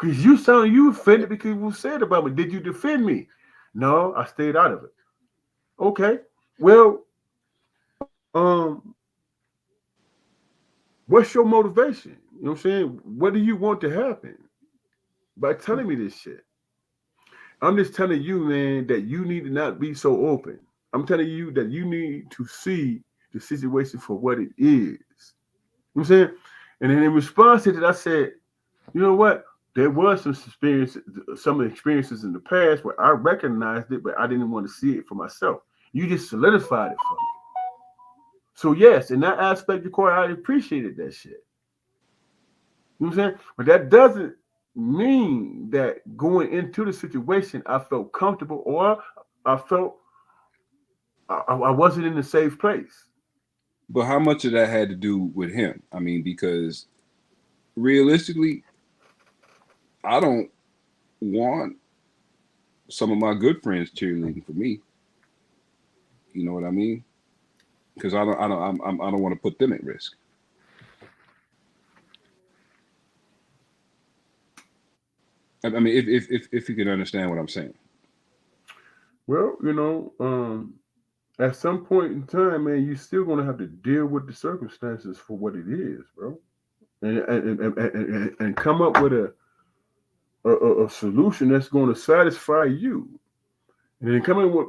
Because you offended because what was said about me. Did you defend me?" "No, I stayed out of it." "Okay, well, um, what's your motivation? You know what I'm saying? What do you want to happen by telling me this shit?" "I'm just telling you, man, that you need to not be so open. I'm telling you that you need to see the situation for what it is." You know what I'm saying? And then in response to that, I said, "You know what? There was some experiences in the past where I recognized it, but I didn't want to see it for myself. You just solidified it for me. So yes, in that aspect, Corey, I appreciated that shit. You know what I'm saying? But that doesn't mean that going into the situation, I felt comfortable or I felt I wasn't in a safe place." But how much of that had to do with him? I mean, because realistically, I don't want some of my good friends cheerleading for me. You know what I mean? Because I don't want to put them at risk. I mean, if you can understand what I'm saying. Well, at some point in time, man, you're still gonna have to deal with the circumstances for what it is, bro, and come up with a solution that's going to satisfy you. And then coming with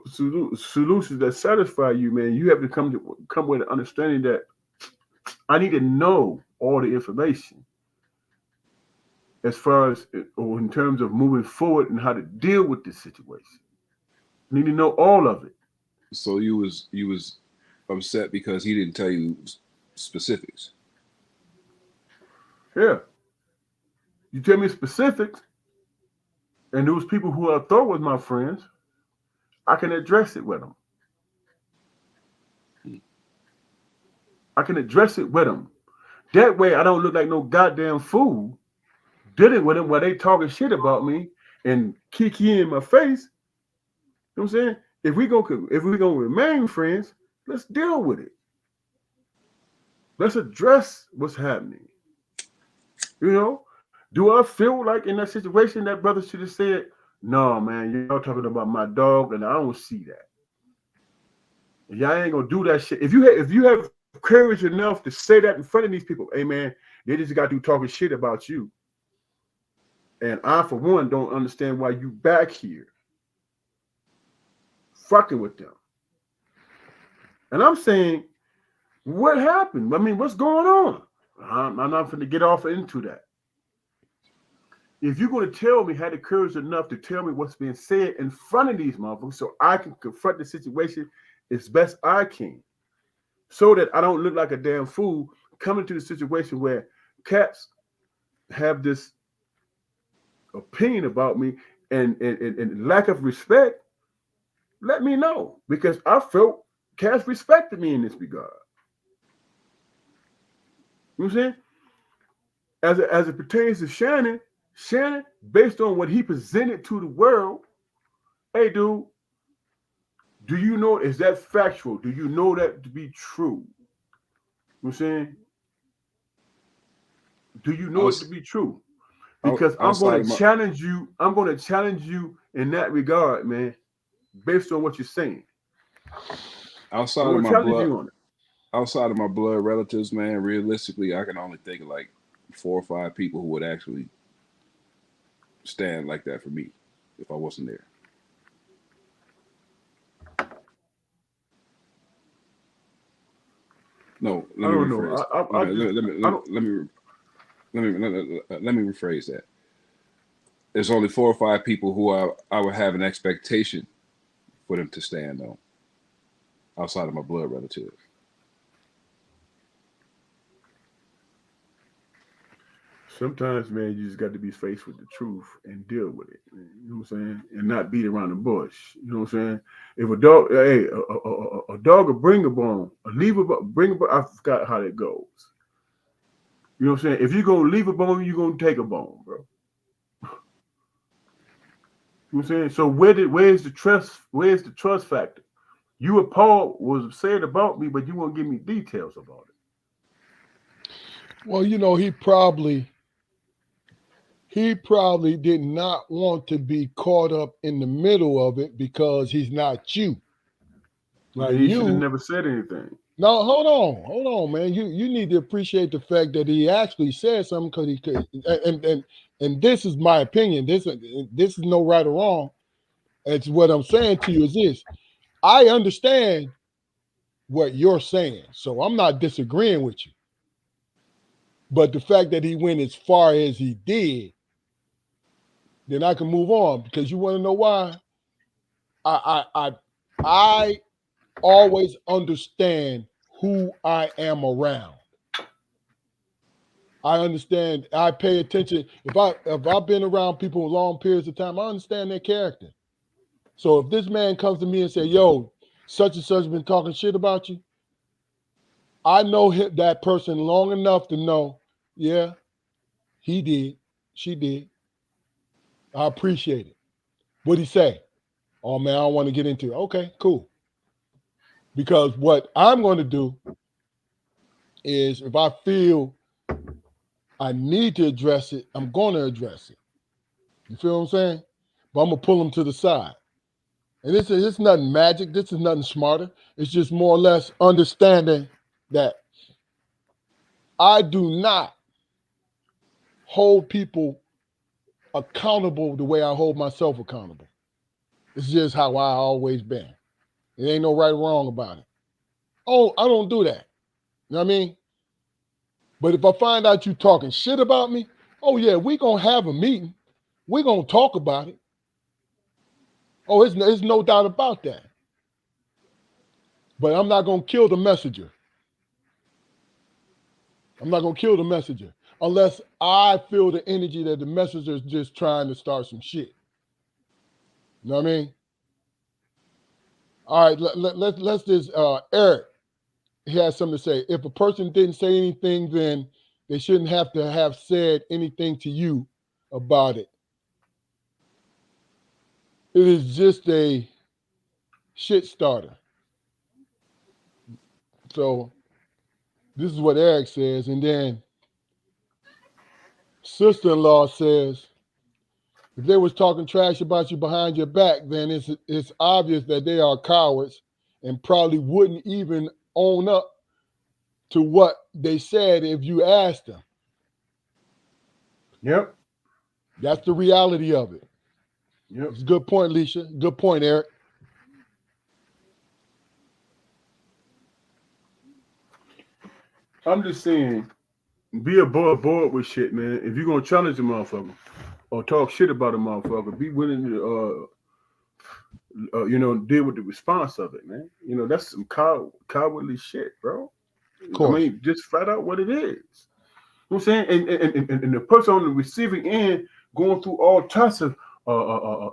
solutions that satisfy you, man, you have to come with an understanding that I need to know all the information as far as or in terms of moving forward and how to deal with this situation. I need to know all of it. So you was upset because he didn't tell you specifics. Yeah, you tell me specifics, and those people who I thought was my friends, I can address it with them. I can address it with them. That way, I don't look like no goddamn fool dealing with them while they talking shit about me and kiki in my face. You know what I'm saying? If we gonna remain friends, let's deal with it. Let's address what's happening. You know, do I feel like in that situation that brother should have said, "No, man, y'all talking about my dog, and I don't see that. Y'all ain't gonna do that shit." If you have courage enough to say that in front of these people, hey man, they just got to talking shit about you, and I for one don't understand why you back here fucking with them. And I'm saying, what happened? I mean, what's going on? I'm not going to get off into that. If you're going to tell me, had the courage enough to tell me what's being said in front of these motherfuckers so I can confront the situation as best I can, so that I don't look like a damn fool coming to the situation where cats have this opinion about me and lack of respect, let me know, because I felt Cass respected me in this regard. You know what I'm saying? As it pertains to Shannon, based on what he presented to the world, hey dude, do you know, is that factual? Do you know that to be true? You know what I'm saying? Do you know it to be true? Because I'm outside going of to my challenge you. I'm going to challenge you in that regard, man, based on what you're saying. outside I'm of going to my challenge blood you on it. outside of my blood relatives, man, realistically, I can only think of like 4 or 5 people who would actually stand like that for me if I wasn't there. No, I let me don't know. rephrase. I just, I don't. Let me rephrase that. There's only 4 or 5 people who I would have an expectation for them to stand on outside of my blood relatives. Sometimes, man, you just got to be faced with the truth and deal with it. You know what I'm saying? And not beat around the bush. You know what I'm saying? If a dog, hey, a dog will bring a bone, bring a bone. I forgot how that goes. You know what I'm saying? If you're gonna leave a bone, you're gonna take a bone, bro. You know what I'm saying? So where's the trust? Where's the trust factor? You and Paul was said about me, but you won't give me details about it. Well, he probably did not want to be caught up in the middle of it because he's not you. Well, Like then he should have you, never said anything. no, hold on, man. You need to appreciate the fact that he actually said something because he could. And this is my opinion. This is no right or wrong. It's what I'm saying to you is this. I understand what you're saying, so I'm not disagreeing with you. But the fact that he went as far as he did, then I can move on because you want to know why. I always understand who I am around. I understand. I pay attention. If I've been around people long periods of time, I understand their character. So if this man comes to me and say, "Yo, such and such been talking shit about you," I know that person long enough to know, yeah, he did, she did. I appreciate it. What'd he say? Oh man, I don't want to get into it. Okay, cool. Because what I'm going to do is if I feel I need to address it, I'm going to address it. You feel what I'm saying? But I'm going to pull them to the side. And this is nothing magic. This is nothing smarter. It's just more or less understanding that I do not hold people accountable the way I hold myself accountable. It's just how I always been. It ain't no right or wrong about it. Oh, I don't do that. You know what I mean? But if I find out you talking shit about me, oh yeah, we gonna have a meeting. We gonna talk about it. Oh, it's no doubt about that. But I'm not gonna kill the messenger. I'm not gonna kill the messenger unless I feel the energy that the messenger is just trying to start some shit. You know what I mean? All right, let's just Eric. He has something to say. If a person didn't say anything, then they shouldn't have to have said anything to you about it. It is just a shit starter. So this is what Eric says, and then sister-in-law says, if they was talking trash about you behind your back, then it's obvious that they are cowards and probably wouldn't even own up to what they said if you asked them. Yep. That's the reality of it. Yep. It's a good point, Leisha. Good point, Eric. I'm just saying, be above board with shit, man. If you're gonna challenge a motherfucker or talk shit about a motherfucker, be willing to deal with the response of it, man. That's some cowardly shit, bro. Of I course. mean, just flat out what it is. You know what I'm saying? And the person on the receiving end going through all types of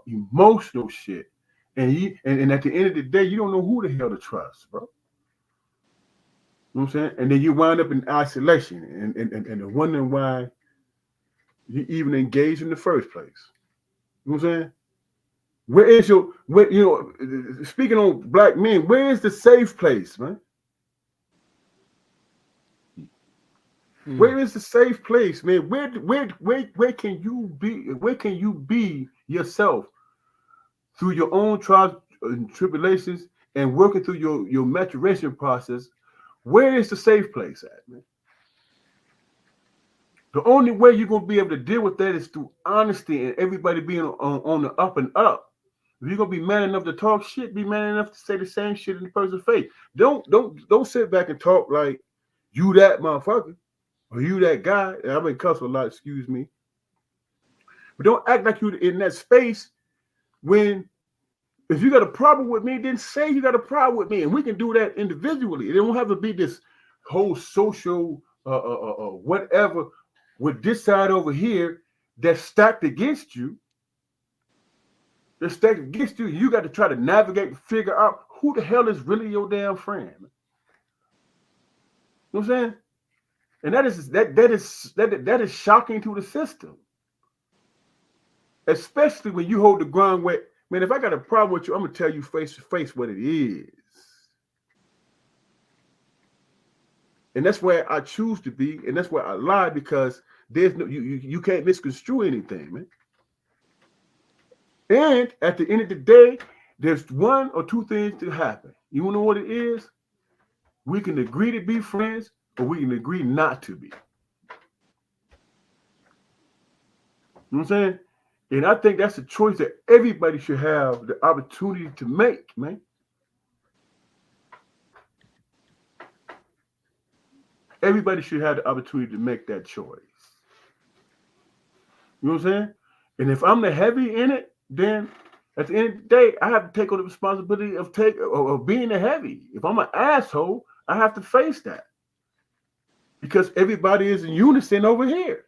emotional shit, and at the end of the day, you don't know who the hell to trust, bro. You know what I'm saying? And then you wind up in isolation and wondering why you even engaged in the first place. You know what I'm saying? Where is your, speaking on black men, where is the safe place, man? Where is the safe place, man? Where can you be? Where can you be yourself through your own trials and tribulations and working through your maturation process? Where is the safe place at, man? The only way you're gonna be able to deal with that is through honesty and everybody being on the up and up. If you're gonna be man enough to talk shit, be man enough to say the same shit in the person's face. Don't sit back and talk like you that motherfucker or you that guy. I've been cussed a lot, excuse me. But don't act like you in that space when if you got a problem with me, then say you got a problem with me, and we can do that individually. It don't have to be this whole social whatever with this side over here that's stacked against you. They're stacked against you. You got to try to navigate and figure out who the hell is really your damn friend. You know what I'm saying? And that is shocking to the system. Especially when you hold the ground where, man, if I got a problem with you, I'm gonna tell you face to face what it is. And that's where I choose to be, and that's where I lie, because there's no you can't misconstrue anything, man. And at the end of the day, there's one or two things to happen. You wanna know what it is? We can agree to be friends, or we can agree not to be. You know what I'm saying? And I think that's a choice that everybody should have the opportunity to make, man. Everybody should have the opportunity to make that choice. You know what I'm saying? And if I'm the heavy in it, then at the end of the day, I have to take on the responsibility of being the heavy. If I'm an asshole, I have to face that. Because everybody is in unison over here.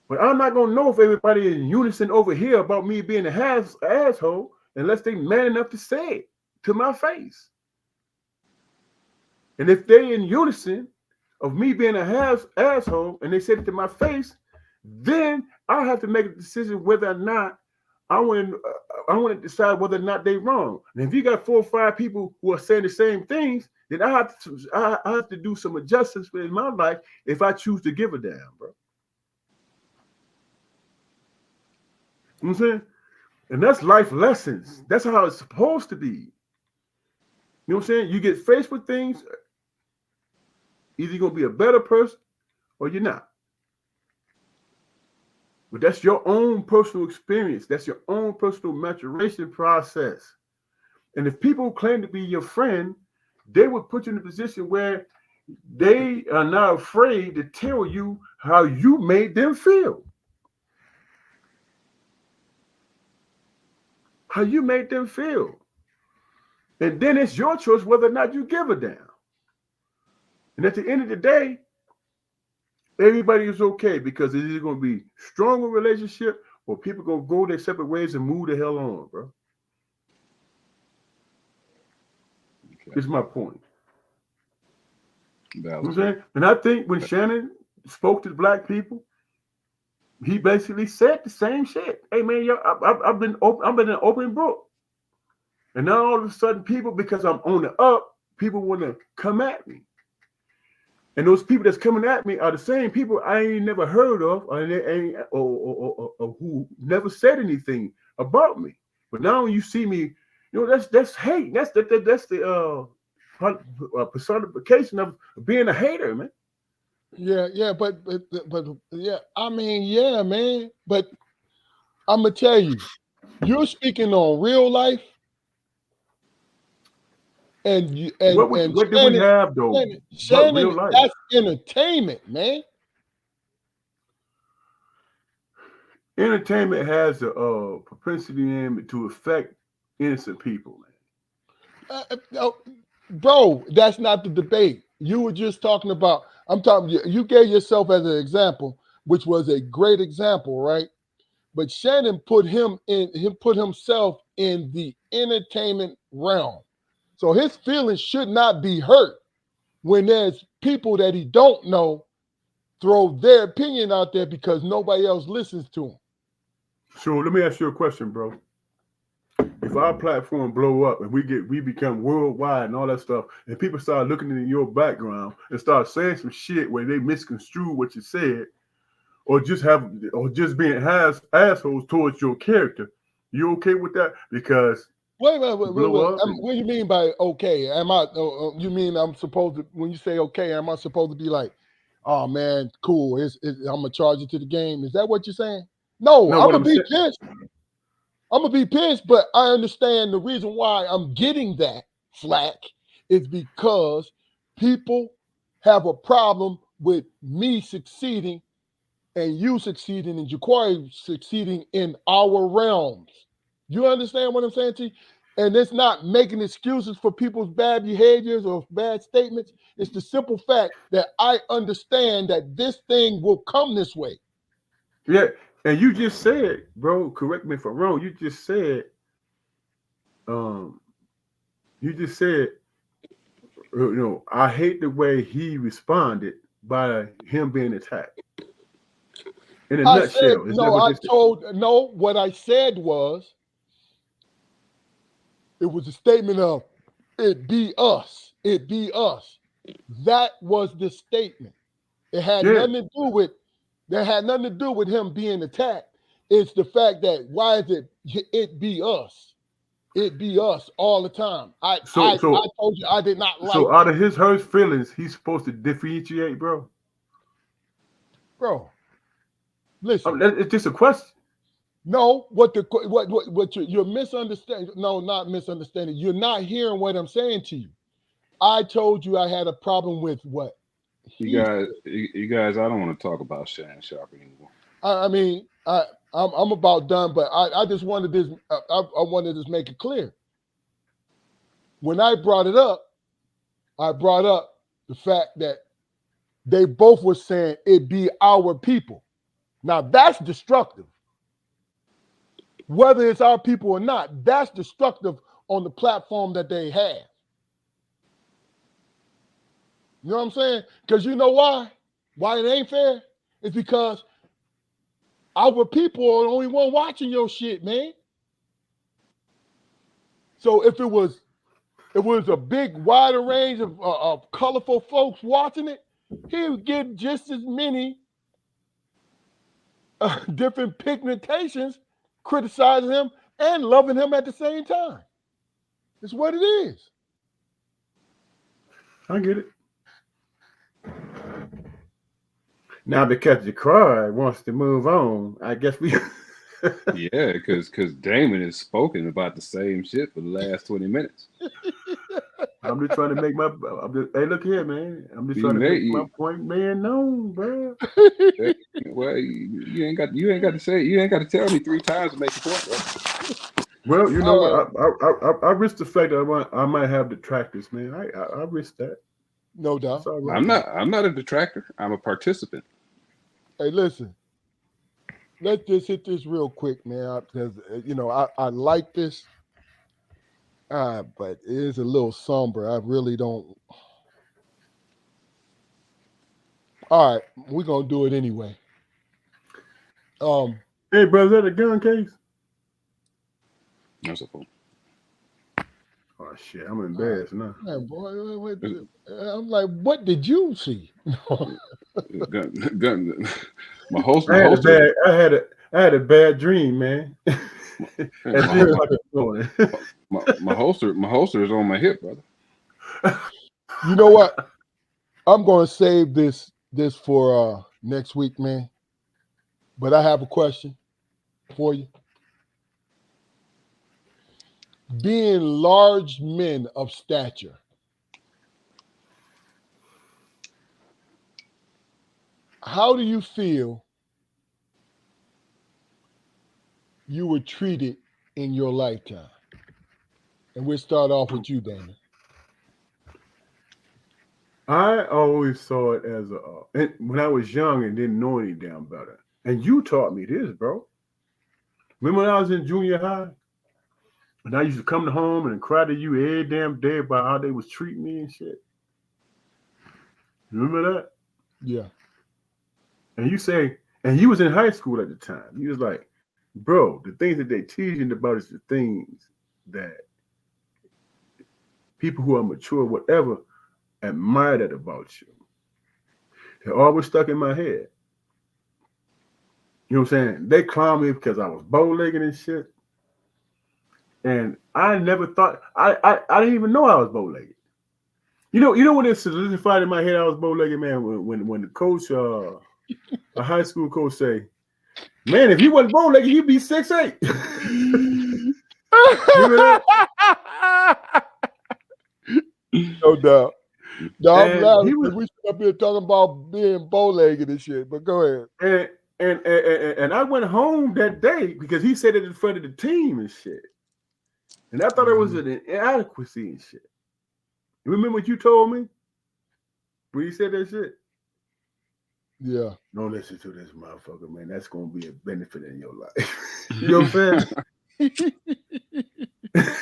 But I'm not going to know if everybody is in unison over here about me being an asshole unless they man enough to say it to my face. And if they in unison of me being an asshole and they said it to my face, then I have to make a decision whether or not I want to decide whether or not they're wrong. And if you got 4 or 5 people who are saying the same things, then I have to do some adjustments in my life if I choose to give a damn, bro. You know what I'm saying? And that's life lessons. That's how it's supposed to be. You know what I'm saying? You get faced with things, either you're going to be a better person or you're not. But that's your own personal experience. That's your own personal maturation process. And if people claim to be your friend, they would put you in a position where they are not afraid to tell you how you made them feel. How you made them feel. And then it's your choice whether or not you give a damn. And at the end of the day, everybody is okay, because it's either going to be stronger relationship or people going to go their separate ways and move the hell on, bro. Okay. This is my point. You know what I'm saying? And I think when Shannon spoke to the black people, he basically said the same shit. Hey man, I've been an open book. And now all of a sudden people, because I'm on the up, people want to come at me. And those people that's coming at me are the same people I ain't never heard of, or who never said anything about me. But now when you see me, that's hate. That's the personification of being a hater, man. Yeah, but yeah, I mean, yeah, man. But I'm gonna tell you, you're speaking on real life, and what do we have though? Shannon, real life? That's entertainment, man. Entertainment has a propensity to affect innocent people, man. Bro, that's not the debate. You were just talking about. I'm talking. You gave yourself as an example, which was a great example, right? But Shannon put himself in the entertainment realm. So his feelings should not be hurt when there's people that he don't know throw their opinion out there because nobody else listens to him. So let me ask you a question, bro. If our platform blow up and we become worldwide and all that stuff, and people start looking in your background and start saying some shit where they misconstrue what you said, or just being assholes towards your character, you okay with that? Because Wait. blow up. What do you mean by okay? Am I? You mean I'm supposed to? When you say okay, am I supposed to be like, oh man, cool? I'm gonna charge it to the game? Is that what you're saying? No, No, I'm what gonna I'm be saying. pissed. I'm gonna be pissed, but I understand the reason why I'm getting that flack is because people have a problem with me succeeding and you succeeding and Jaquari succeeding in our realms. You understand what I'm saying to you? And it's not making excuses for people's bad behaviors or bad statements. It's the simple fact that I understand that this thing will come this way. Yeah, and you just said, bro. Correct me if I'm wrong. Um, you just said, I hate the way he responded by him being attacked. In a I said, nutshell, is that no, what you said? no, what I said was, it was a statement of, it be us, it be us. That was the statement. It had Yeah. nothing to do with, that had nothing to do with him being attacked. It's the fact that why is it be us? It be us all the time. I So told you I did not like so out that, of his hurt feelings, he's supposed to differentiate, bro. bro. Listen, It's just a question. no, what you're misunderstanding. No, not misunderstanding. You're not hearing what I'm saying to you. I told you I had a problem with what You he guys, said. you guys, I don't want to talk about Shannon Sharp anymore. I mean, I'm about done, but I just wanted this. I wanted to make it clear. When I brought it up, I brought up the fact that they both were saying it be our people. Now that's destructive. Whether it's our people or not, that's destructive on the platform that they have. You know what I'm saying? Because you know why? Why it ain't fair? It's because our people are the only one watching your shit, man. So if it was a big wider range of colorful folks watching it, he would get just as many different pigmentations criticizing him and loving him at the same time. It's what it is. I get it. Now because Jakari wants to move on, I guess we. Yeah, because Damon has spoken about the same shit for the last 20 minutes. I'm just trying to make my. Hey, look here, man. I'm just You trying to may, make my you, point, man. No, bro. well, you ain't got to say, you ain't got to tell me 3 times to make your point, bro. Well, you know All what? right. I risk the fact that I might have detractors, man. I risk that. No It's doubt. all right. I'm not a detractor. I'm a participant. Hey, listen. Let's just hit this real quick, man. Because I like this, but it is a little somber. I really don't. All right, we're gonna do it anyway. Hey, brother, is that a gun case? That's a fool. Oh shit, I'm All right, embarrassed now. man, boy. I'm like, what did you see? Gun, gun, my host, I my had a holster, bad, I had a bad dream, man. At my, 3 o'clock this morning. my holster is on my hip, brother. You know what? I'm gonna save this for next week, man. But I have a question for you. Being large men of stature, how do you feel you were treated in your lifetime? And we'll start off with you, Damon. I always saw it as and when I was young and didn't know any damn better. And you taught me this, bro. Remember when I was in junior high? And I used to come to home and cry to you every damn day about how they was treating me and shit. Remember that? Yeah. And you say, and you was in high school at the time. You was like, bro, the things that they teaching about is the things that people who are mature, whatever, admire that about you. It always stuck in my head. You know what I'm saying? They clown me because I was bow-legged and shit. And I never thought I didn't even know I was bow-legged. You know what it solidified in my head I was bow-legged, man, when the coach a high school coach say, man, if you wasn't bow-legged, you'd be 6'8". Remember that? No doubt. No, I'm And laughing he because was we sit up here talking about being bow-legged and shit. But go ahead. and I went home that day because he said it in front of the team and shit. And I thought it was an inadequacy and shit. You remember what you told me when you said that shit? Yeah. Don't listen to this motherfucker, man. That's gonna be a benefit in your life. You know what I'm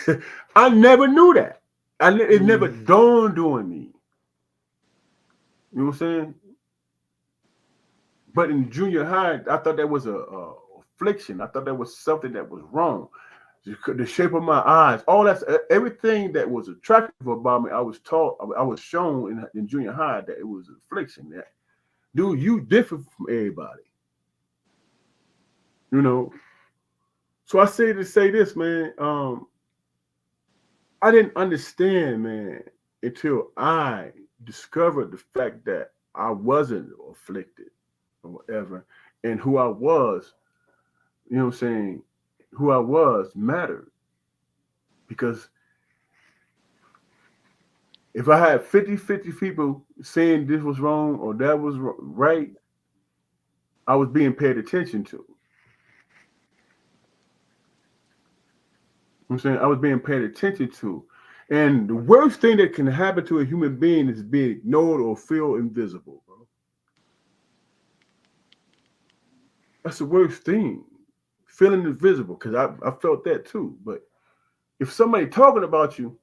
saying? I never knew that. It never dawned on me. You know what I'm saying? But in junior high, I thought that was a affliction. I thought that was something that was wrong. The shape of my eyes, all that, everything that was attractive about me, I was taught, I was shown in junior high that it was an affliction. That, dude, you different from everybody. You know. So I say to say this, man. I didn't understand, man, until I discovered the fact that I wasn't afflicted or whatever, and who I was, you know what I'm saying, who I was mattered. Because if I had 50-50 people saying this was wrong or that was right, I was being paid attention to. You know what I'm saying? I was being paid attention to. And the worst thing that can happen to a human being is being ignored or feel invisible, bro. That's the worst thing. Feeling invisible, because I felt that too. But if somebody talking about you, you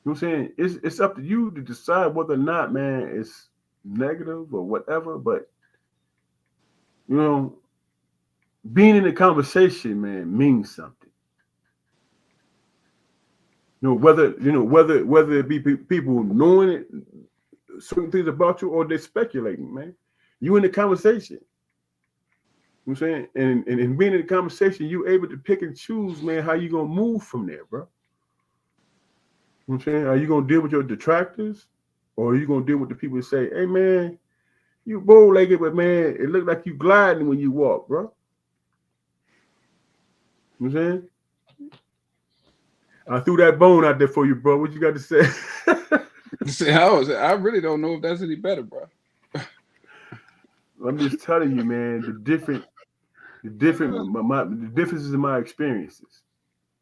know what I'm saying, it's up to you to decide whether or not, man, it's negative or whatever. But you know, being in the conversation, man, means something. Whether it be people knowing it, certain things about you, or they're speculating, man. You in the conversation. You know what I'm saying? And being in the conversation, you able to pick and choose, man, how you gonna move from there, bro. You know what I'm saying? Are you gonna deal with your detractors? Or are you gonna deal with the people who say, hey man, you bow-legged, but man, it looked like you gliding when you walk, bro. You know what I'm saying? I threw that bone out there for you, bro. What you got to say? See, I really don't know if that's any better, bro. I'm just telling you, man, the differences in my experiences.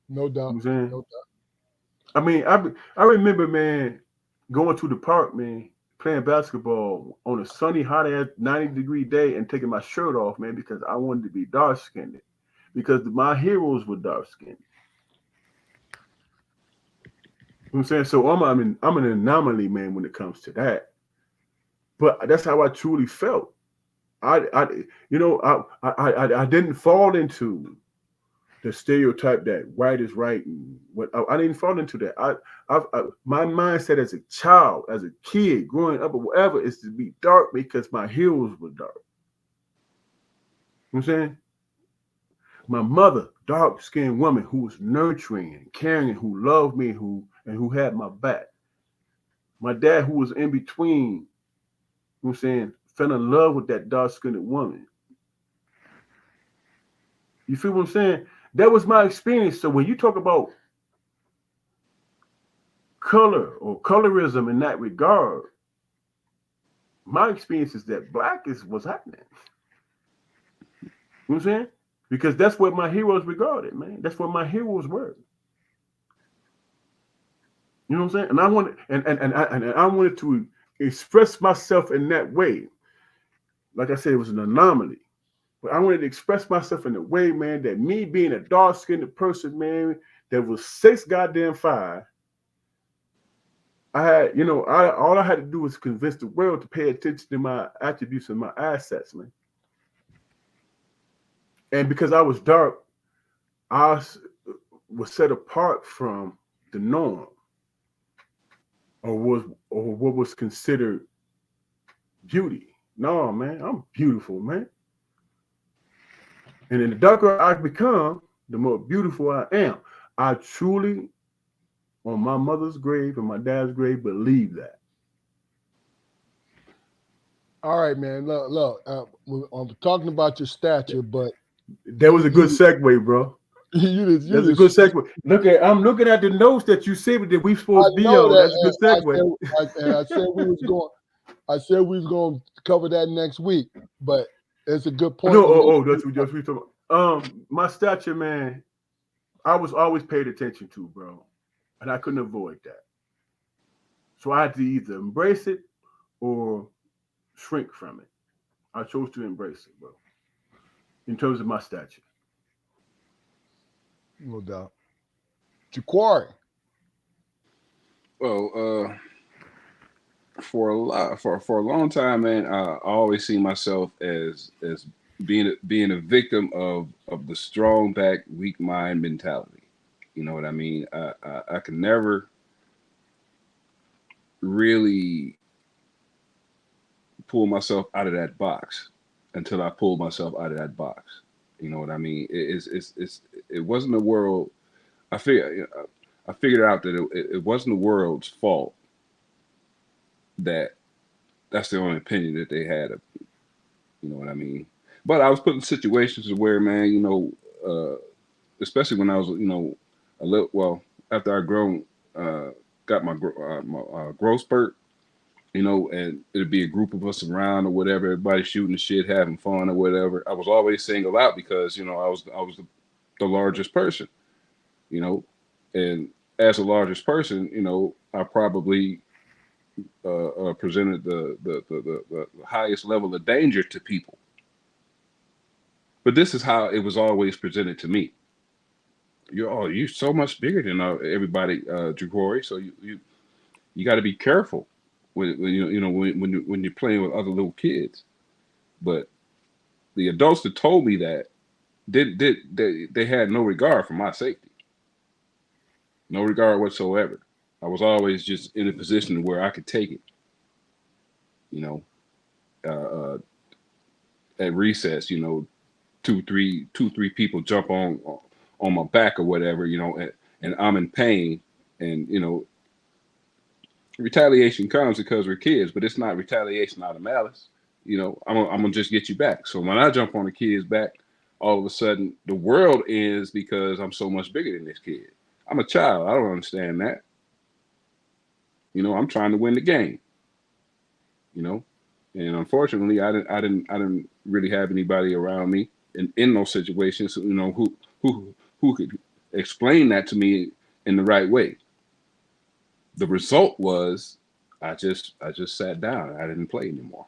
No You know what doubt. I'm saying? No doubt. I mean, I remember, man, going to the park, man, playing basketball on a sunny, hot ass 90-degree day and taking my shirt off, man, because I wanted to be dark skinned. Because my heroes were dark skinned. You know what I'm saying? So I'm an anomaly, man, when it comes to that. But that's how I truly felt. I you know, I didn't fall into the stereotype that white is right and what I didn't fall into that. My mindset as a child, as a kid, growing up or whatever, is to be dark because my heroes were dark. You know what I'm saying? My mother, dark skinned woman who was nurturing and caring and who loved me, who had my back. My dad who was in between, you know what I'm saying, fell in love with that dark skinned woman. You feel what I'm saying? That was my experience. So when you talk about color or colorism in that regard, my experience is that black is what's happening. You know what I'm saying? Because that's what my heroes regarded, man. That's what my heroes were. You know what I'm saying? And I wanted and I wanted to express myself in that way. Like I said, it was an anomaly. But I wanted to express myself in a way, man, that me being a dark-skinned person, man, that was 6'5", I had, all I had to do was convince the world to pay attention to my attributes and my assets, man. And because I was dark, I was set apart from the norm, or what was considered beauty. No, man, I'm beautiful, man. And then the darker I become, the more beautiful I am. I truly, on my mother's grave and my dad's grave, believe that. All right, man. Look. I'm talking about your stature, but That was a good segue, bro. That's a good just. segue. I'm looking at the notes that you said that we I supposed to be know on. that. That's a good I segue. said, I said we was going. I said we was going to cover that next week, but it's a good point. No, that's what we talking about. My stature, man, I was always paid attention to, bro, and I couldn't avoid that. So I had to either embrace it or shrink from it. I chose to embrace it, bro. In terms of my stature. No doubt. Jaquari. Well, for a long time, man, I always see myself as being a victim of the strong back, weak mind mentality. You know what I mean? I can never really pull myself out of that box until I pull myself out of that box. You know what I mean? It wasn't the world. I figured out that it wasn't the world's fault that that's the only opinion that they had of me. You know what I mean? But I was put in situations where, man, especially when I was, a little, well, after I got my growth spurt, and it'd be a group of us around or whatever, everybody shooting the shit, having fun or whatever. I was always singled out because, I was the largest person, you know, and as the largest person, I probably presented the highest level of danger to people. But this is how it was always presented to me. You're so much bigger than everybody, Jacory. So you got to be careful when when you're playing with other little kids. But the adults that told me that they had no regard for my safety, no regard whatsoever. I was always just in a position where I could take it. You know, uh, at recess, two, three people jump on my back or whatever, and I'm in pain, and retaliation comes because we're kids, but it's not retaliation out of malice. I'm gonna just get you back. So when I jump on the kid's back, all of a sudden the world ends because I'm so much bigger than this kid. I'm a child. I don't understand that. I'm trying to win the game. You know, and unfortunately, I didn't really have anybody around me in those situations. Who could explain that to me in the right way. The result was I just sat down. I didn't play anymore.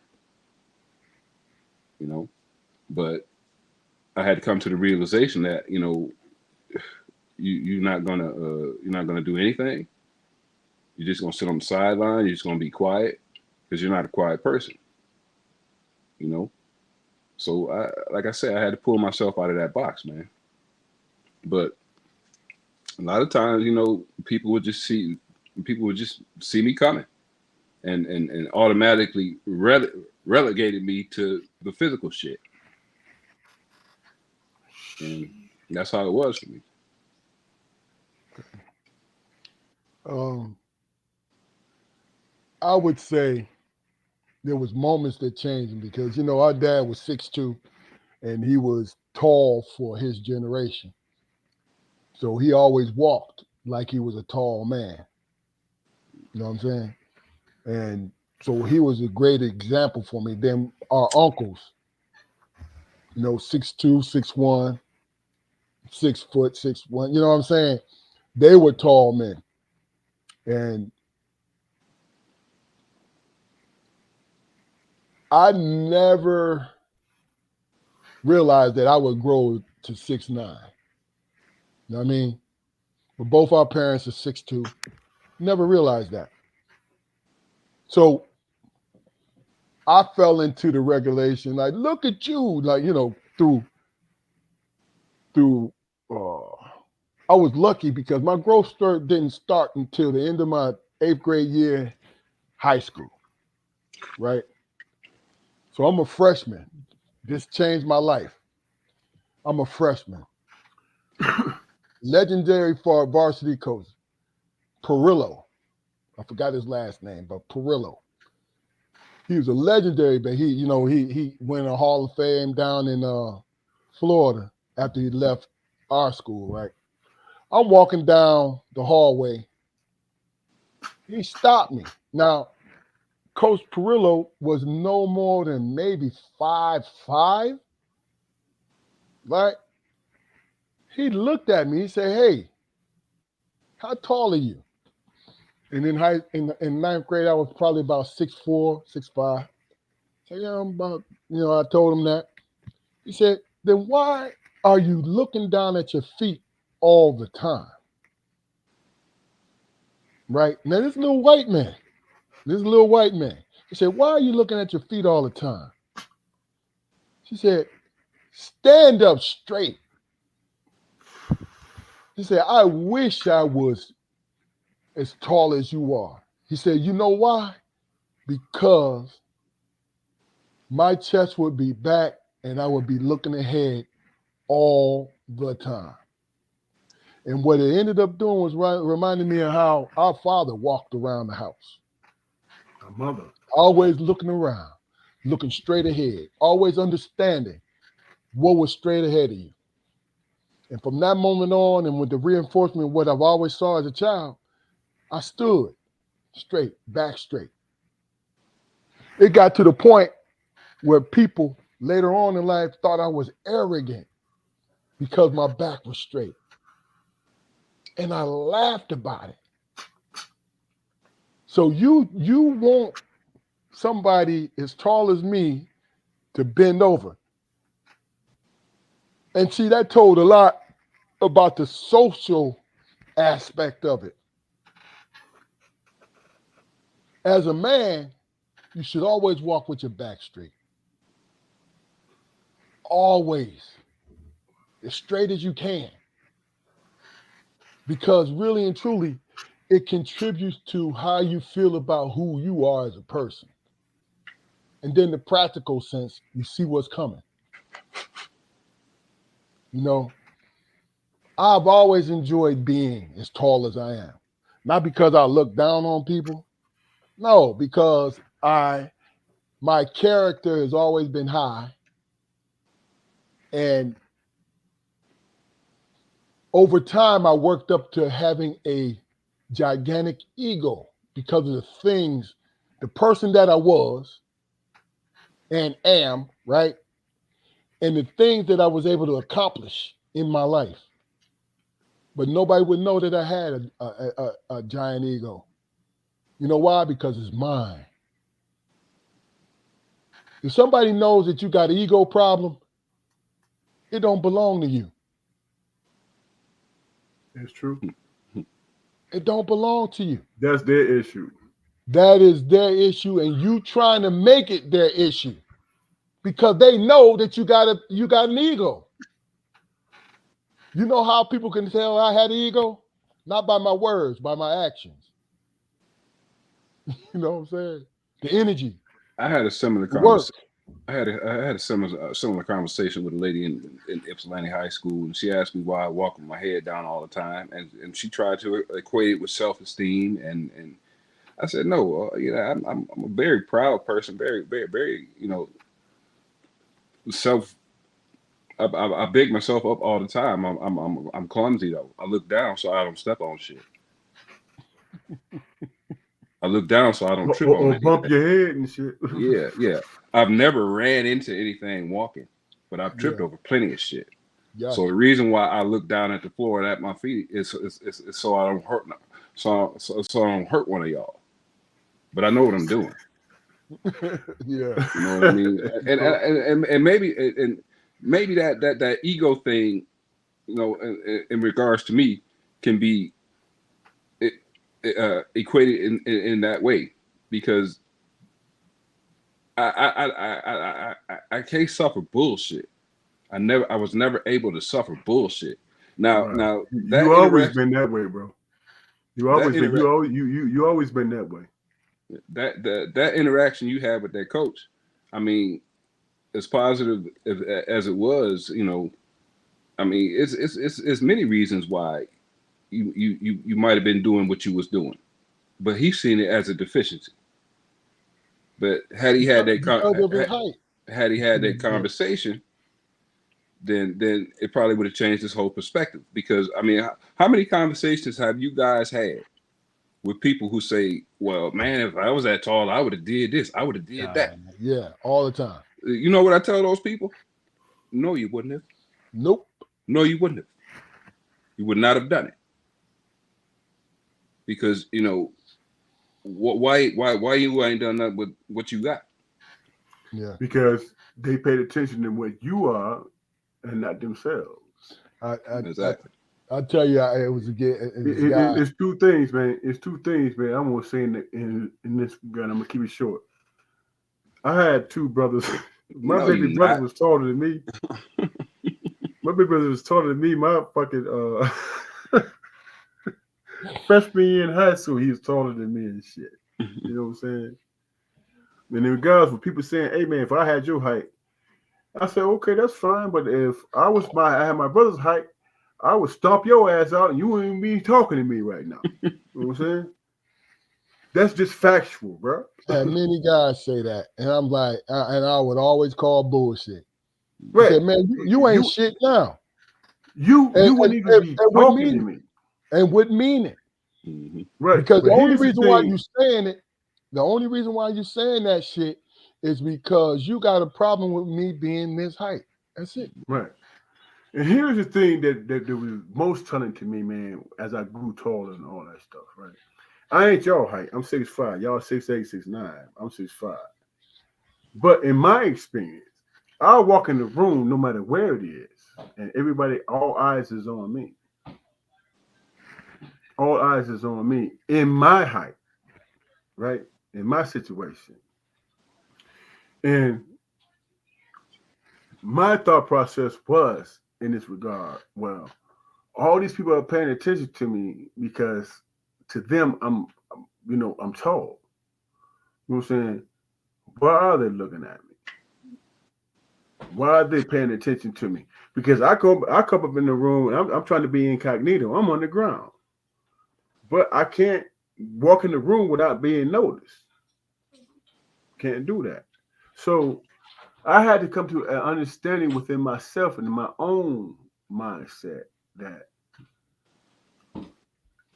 You know, but I had to come to the realization that you're not gonna do anything. You're just gonna sit on the sideline. You're just gonna be quiet because you're not a quiet person. You know, so like I said, I had to pull myself out of that box, man. But a lot of times, people would just see me coming, and automatically relegated me to the physical shit, and that's how it was for me. Um, I would say there was moments that changed him because our dad was 6'2", and he was tall for his generation, so he always walked like he was a tall man. You know what I'm saying? And so he was a great example for me. Then our uncles, 6'2", 6'1", 6 foot, 6'1". You know what I'm saying? They were tall men, And I never realized that I would grow to 6'9". You know what I mean? But both our parents are 6'2". Never realized that. So I fell into the regulation, like, look at you, like, you know, through I was lucky because my growth spurt didn't start until the end of my 8th grade year high school, right? So I'm a freshman. This changed my life. I'm a freshman. Legendary for varsity coach, Perillo. I forgot his last name, but Perillo. He was a legendary, but he went a Hall of Fame down in Florida after he left our school, right? I'm walking down the hallway. He stopped me. Now, Coach Perillo was no more than maybe 5'5", right? He looked at me. He said, "Hey, how tall are you?" And in ninth grade, I was probably about 6'4", 6'5". So yeah, I'm about, I told him that. He said, "Then why are you looking down at your feet all the time?" Right? Now, this little white man, he said, "Why are you looking at your feet all the time?" She said, "Stand up straight." He said, "I wish I was as tall as you are." He said, "You know why? Because my chest would be back and I would be looking ahead all the time." And what it ended up doing was reminding me of how our father walked around the house. My mother. Always looking around, looking straight ahead, always understanding what was straight ahead of you. And from that moment on, and with the reinforcement of what I've always saw as a child, I stood straight, back straight. It got to the point where people later on in life thought I was arrogant because my back was straight. And I laughed about it. So you want somebody as tall as me to bend over. And see, that told a lot about the social aspect of it. As a man, you should always walk with your back straight. Always. As straight as you can. Because really and truly, it contributes to how you feel about who you are as a person. And then the practical sense, you see what's coming. You know, I've always enjoyed being as tall as I am. Not because I look down on people. No, because my character has always been high. And over time, I worked up to having a gigantic ego because of the person that I was and am, right? And the things that I was able to accomplish in my life. But nobody would know that I had a giant ego. You know why? Because it's mine. If somebody knows that you got an ego problem, it don't belong to you. That's true. It don't belong to you. That's their issue. That is their issue, and you trying to make it their issue because they know that you got an ego. You know how people can tell I had an ego? Not by my words, by my actions. You know what I'm saying? The energy, I had a similar the work. conversation. I had a similar conversation with a lady in Ypsilanti High School, and she asked me why I walk with my head down all the time, and she tried to equate it with self-esteem, and I said no, I'm a very proud person, very very very self. I big myself up all the time. I'm clumsy though. I look down so I don't step on shit. I look down so I don't trip on Or anything. bump your head and shit. Yeah. I've never ran into anything walking, but I've tripped over plenty of shit. Yes. So the reason why I look down at the floor and at my feet is so I don't hurt. so I don't hurt one of y'all. But I know what I'm doing. Yeah. You know what I mean? And maybe that ego thing, you know, in regards to me, can be equated in that way, because I can't suffer bullshit. I was never able to suffer bullshit. Now Right. that You always interaction, been that way, bro. You that always been interaction, you always been that way. that interaction you had with that coach, I mean, as positive as it was, you know, I mean, it's many reasons why you might have been doing what you was doing, but he's seen it as a deficiency. But had he had that Because of his height. had he had that conversation, then it probably would have changed his whole perspective. Because I mean, how many conversations have you guys had with people who say, "Well, man, if I was that tall, I would have did this, I would have did that." Yeah, all the time. You know what I tell those people? No, you wouldn't have. Nope. No, you wouldn't have. You would not have done it. Because, you know, why you ain't done that with what you got? Yeah. Because they paid attention to what you are and not themselves. Exactly. I tell you, it was It's two things, man. It's two things, man. I'm gonna say in this gun. I'm gonna keep it short. I had two brothers. My baby brother was taller than me. My big brother was taller than me. My fucking freshman year in high school, he was taller than me and shit. You know what I'm saying? And in regards with people saying, "Hey man, if I had your height," I said, "Okay, that's fine. But if I had my brother's height, I would stomp your ass out, and you wouldn't even be talking to me right now." You know what I'm saying? That's just factual, bro. And many guys say that, and I'm like, and I would always call bullshit. Right, Say, man, you ain't shit now. You wouldn't even be talking to me, and wouldn't mean it. Mm-hmm. Right? Because but the only reason why you're saying it, the only reason why you're saying that shit is because you got a problem with me being this height. That's it. Right. And here's the thing that was most telling to me, man, as I grew taller and all that stuff, right? I ain't y'all height. I'm 6'5". Y'all 6'8", 6'9". I'm 6'5". But in my experience, I'll walk in the room no matter where it is, and all eyes is on me. All eyes is on me in my height, right? In my situation. And my thought process was in this regard, well, all these people are paying attention to me because to them, I'm tall. You know what I'm saying? Why are they looking at me? Why are they paying attention to me? Because I come up in the room and I'm trying to be incognito. I'm on the ground. But I can't walk in the room without being noticed. Can't do that. So I had to come to an understanding within myself and in my own mindset that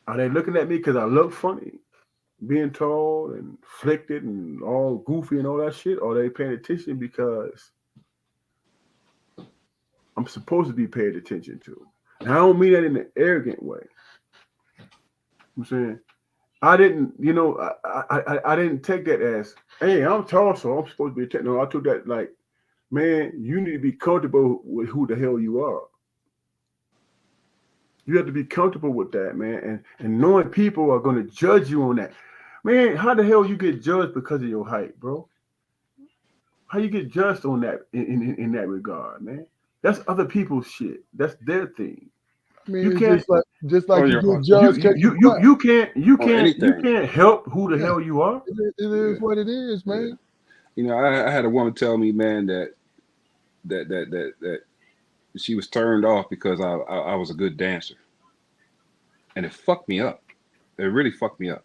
are they looking at me because I look funny, being tall and flicked and all goofy and all that shit? Or are they paying attention because I'm supposed to be paid attention to? And I don't mean that in an arrogant way. I'm saying I didn't, I didn't take that as, hey, I'm tall, so I'm supposed to be attention. No, I took that like, man, you need to be comfortable with who the hell you are. You have to be comfortable with that, man, and knowing people are going to judge you on that. Man, how the hell you get judged because of your height, bro? How you get judged on that in that regard, man? That's other people's shit. That's their thing. I mean, you can't just like you get judged. You can't help who the hell you are. It is what it is, man. Yeah. You know, I had a woman tell me, man, that she was turned off because I was a good dancer, and it fucked me up. It really fucked me up.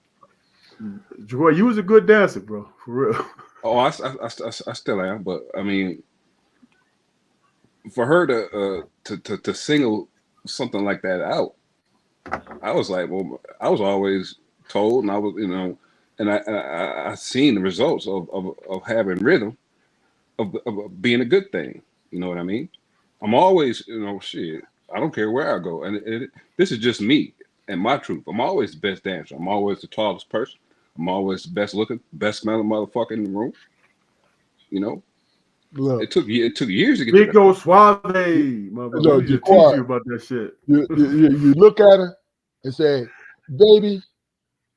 Joy, you was a good dancer, bro, for real. Oh, I still am, but I mean, for her to single something like that out, I was like, well, I was always told, and I was, and I seen the results of having rhythm, of being a good thing. You know what I mean? I'm always, shit. I don't care where I go, and this is just me. and my truth. I'm always the best dancer. I'm always the tallest person. I'm always the best looking, best smelling motherfucker in the room. You know, Look, it took years to get to that Rico point. Suave, motherfucker. look, We used to teach Jaquan, you about that shit. you look at her and say, baby,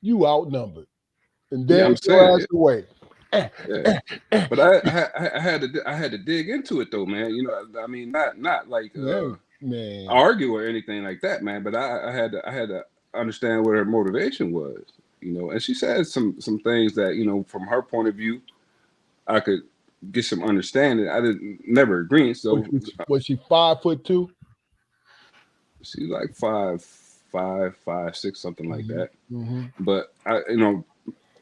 you outnumbered. And Yeah, I'm dance your saying, ass away. yeah. But I had to dig into it though, man. You know, I mean, not like Man, man. argue or anything like that, man. But I had to understand what her motivation was, you know. And she said some things that, you know, from her point of view, I could get some understanding. I didn't never agree. So Was she 5'2"? she's like 5'6", something like that. Mm-hmm. But I, you know,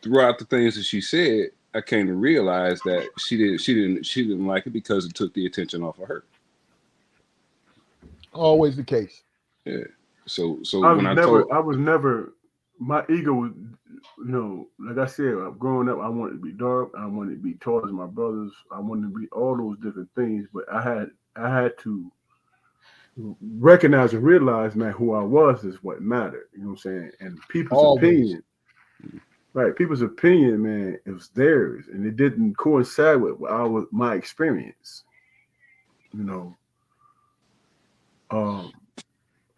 throughout the things that she said, I came to realize that she didn't like it because it took the attention off of her. Always the case. Yeah. So when I was never, my ego was, you know, like I said, growing up, I wanted to be dark. I wanted to be tall as my brothers. I wanted to be all those different things. But I had to recognize and realize, man, who I was is what mattered. You know what I'm saying? And people's Always. opinion, right? People's opinion, man, it was theirs, and it didn't coincide with my experience. You know,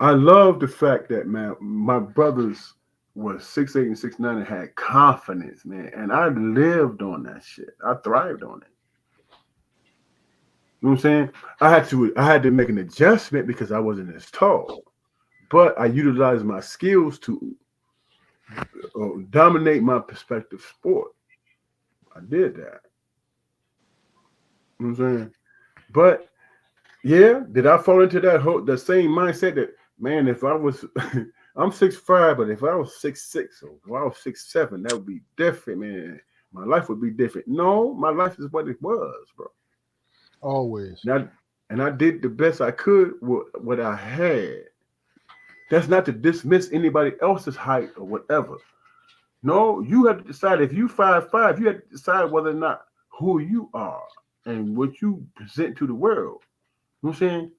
I love the fact that, man, my brothers was 6'8" and 6'9" and had confidence, man, and I lived on that shit. I thrived on it. You know what I'm saying? I had to make an adjustment because I wasn't as tall, but I utilized my skills to dominate my perspective sport. I did that. You know what I'm saying? But yeah, did I fall into the same mindset that, man, if I was I'm 6'5", but if I was 6'6" or if I was 6'7", that would be different, man. My life would be different. No, my life is what it was, bro. Always. And I did the best I could with what I had. That's not to dismiss anybody else's height or whatever. No, you have to decide. If you 5'5", you have to decide whether or not who you are and what you present to the world. You know what I'm saying?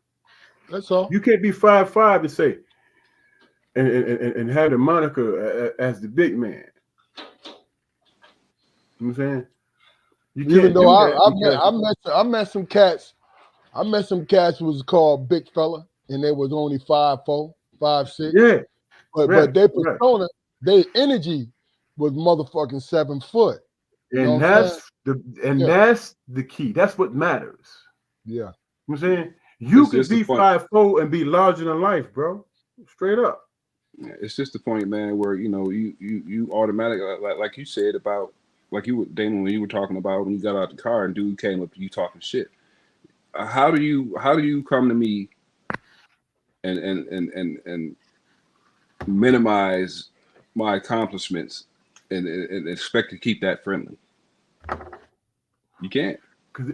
That's all. You can't be 5'5" and say and have the moniker as the big man. You know what I'm saying? You Even can't though do that I met some cats. I met some cats who was called big fella, and they was only 5'4", 5'6". yeah, But their persona, their energy was motherfucking 7 foot. You know and what I'm saying? that's the key. That's what matters. Yeah. You know what I'm saying? You It's could be 5'4" and be larger than life, bro. Straight up. it's just the point, man, where, you know, you automatically, like you said about, like you, Damon, when you were talking about when you got out the car and dude came up to you talking shit. How do you come to me and minimize my accomplishments and expect to keep that friendly? You can't. Because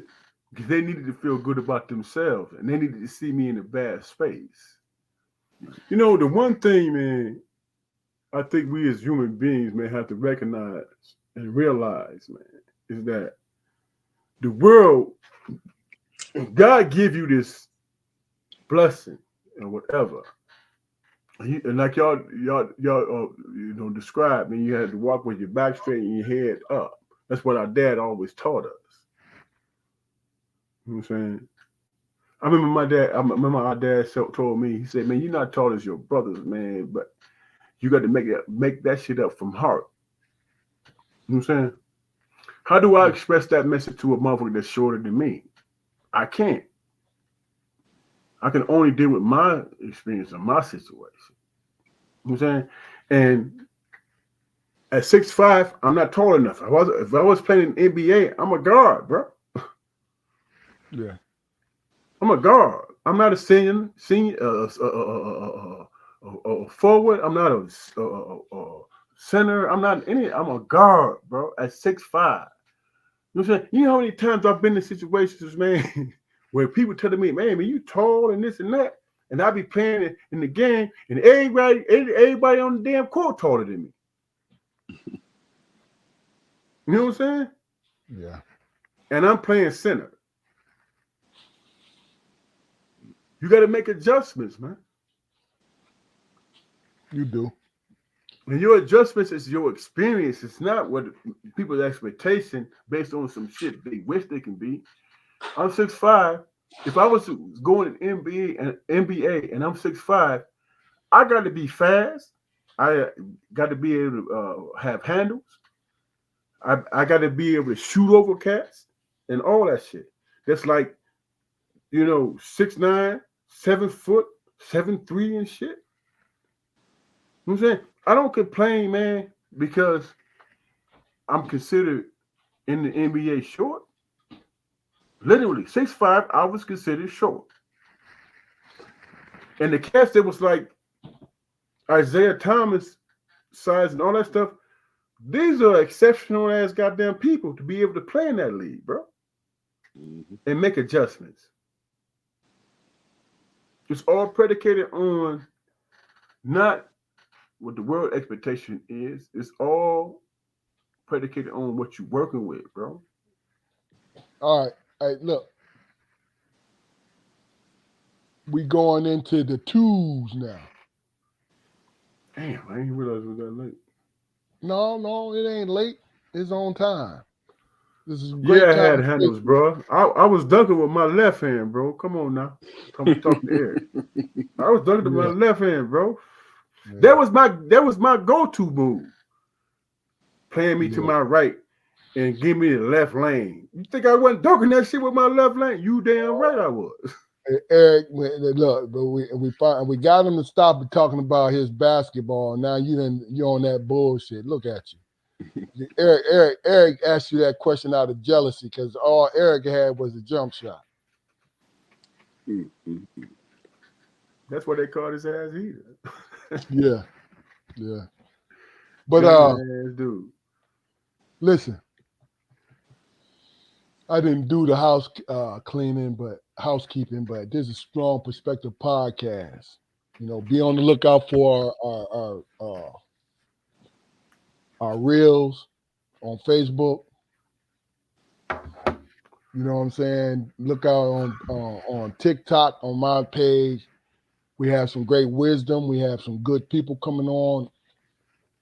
they needed to feel good about themselves and they needed to see me in a bad space. You know, the one thing, man, I think we as human beings, man, have to recognize and realize, man, is that the world, God give you this blessing and whatever. And like y'all you know, described, man, you had to walk with your back straight and your head up. That's what our dad always taught us. You know what I'm saying? I remember our dad told me, he said, man, you're not tall as your brothers, man, but you got to make that shit up from heart. You know what I'm saying? How do I express that message to a motherfucker that's shorter than me? I can't. I can only deal with my experience and my situation. You know what I'm saying? And at 6'5", I'm not tall enough. If I was playing in NBA, I'm a guard, bro. Yeah. I'm a guard. I'm not a senior, forward. I'm not a center. I'm not any. I'm a guard, bro. At 6'5". You know what I'm saying? You know how many times I've been in situations, man, where people telling me, man, you tall and this and that, and I be playing in the game, and everybody on the damn court taller than me. You know what I'm saying? Yeah. And I'm playing center. You got to make adjustments, man. You do. And your adjustments is your experience. It's not what people's expectation based on some shit they wish they can be. I'm 6'5". If I was going to NBA and I'm 6'5", I got to be fast. I got to be able to have handles. I got to be able to shoot over cats and all that shit. That's like, 6'9", 7 foot, 7'3" and shit. You know what I'm saying? I don't complain, man, because I'm considered in the NBA short. Literally, 6'5", I was considered short. And the cats that was like Isaiah Thomas size and all that stuff, these are exceptional ass goddamn people to be able to play in that league, bro. Mm-hmm. And make adjustments. It's all predicated on not what the world expectation is. It's all predicated on what you're working with, bro. All right. Hey, look. We going into the twos now. Damn, I didn't realize it was that late. No, it ain't late. It's on time. This is a great Yeah, I time. had handles, bro. I was dunking with my left hand, bro. Come on now. Come talking to Eric. I was dunking with my left hand, bro. Yeah. That was my go-to move. Playing me to my right and give me the left lane. You think I wasn't dunking that shit with my left lane? You damn right I was. Eric, look, but we got him to stop talking about his basketball. Now you're on that bullshit. Look at you. Eric asked you that question out of jealousy because all Eric had was a jump shot. That's what they called his ass either. Yeah. But dude. Listen, I didn't do the house housekeeping, but this is a Strong Perspective podcast. Be on the lookout for our reels on Facebook. You know what I'm saying? Look out on TikTok on my page. We have some great wisdom. We have some good people coming on,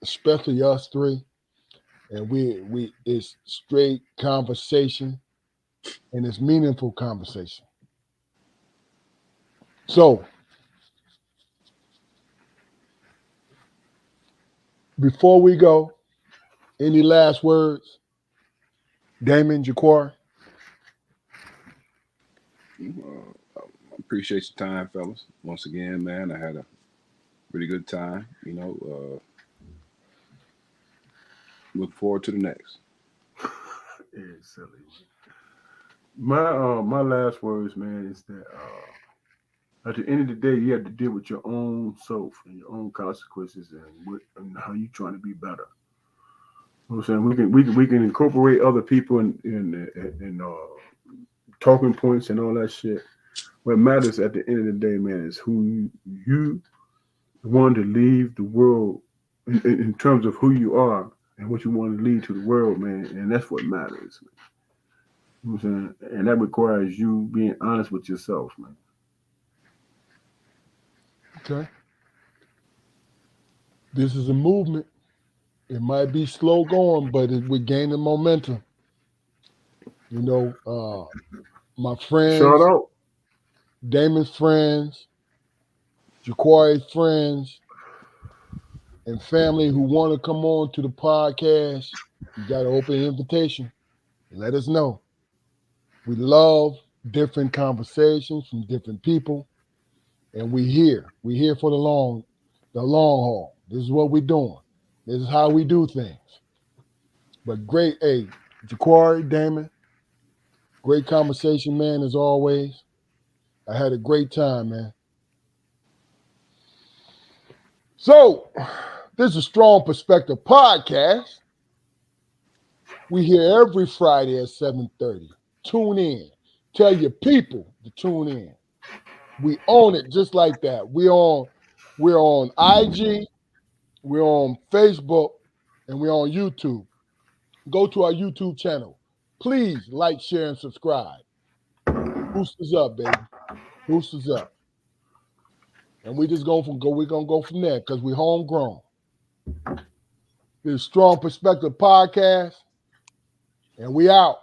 especially us three. And we it's straight conversation and it's meaningful conversation. So before we go, any last words? Damon, Jaquar? Appreciate your time, fellas. Once again, man, I had a pretty good time. Look forward to the next. It's silly. My last words, man, is that at the end of the day, you have to deal with your own self and your own consequences and how you trying to be better. You know what I'm saying? We can incorporate other people in talking points and all that shit. What matters at the end of the day, man, is who you want to leave the world in terms of who you are and what you want to lead to the world, man. And that's what matters, man. You know what I'm saying? And that requires you being honest with yourself, man. Okay. This is a movement. It might be slow going, but we're gaining momentum. My friends, shout out Damon's friends, Jaquari's friends, and family who want to come on to the podcast, you got to open an invitation. Let us know. We love different conversations from different people, and we're here for the long haul. This is what we're doing. This is how we do things. But great, hey, Jaquari, Damon, great conversation, man, as always. I had a great time, man. So, this is Strong Perspective Podcast. We here every Friday at 7:30. Tune in. Tell your people to tune in. We own it just like that. We're on IG, we're on Facebook, and we're on YouTube. Go to our YouTube channel. Please like, share, and subscribe. Boost us up, baby. Boost us up. And we just we're gonna go from there because we're homegrown. This Strong Perspective Podcast, and we out.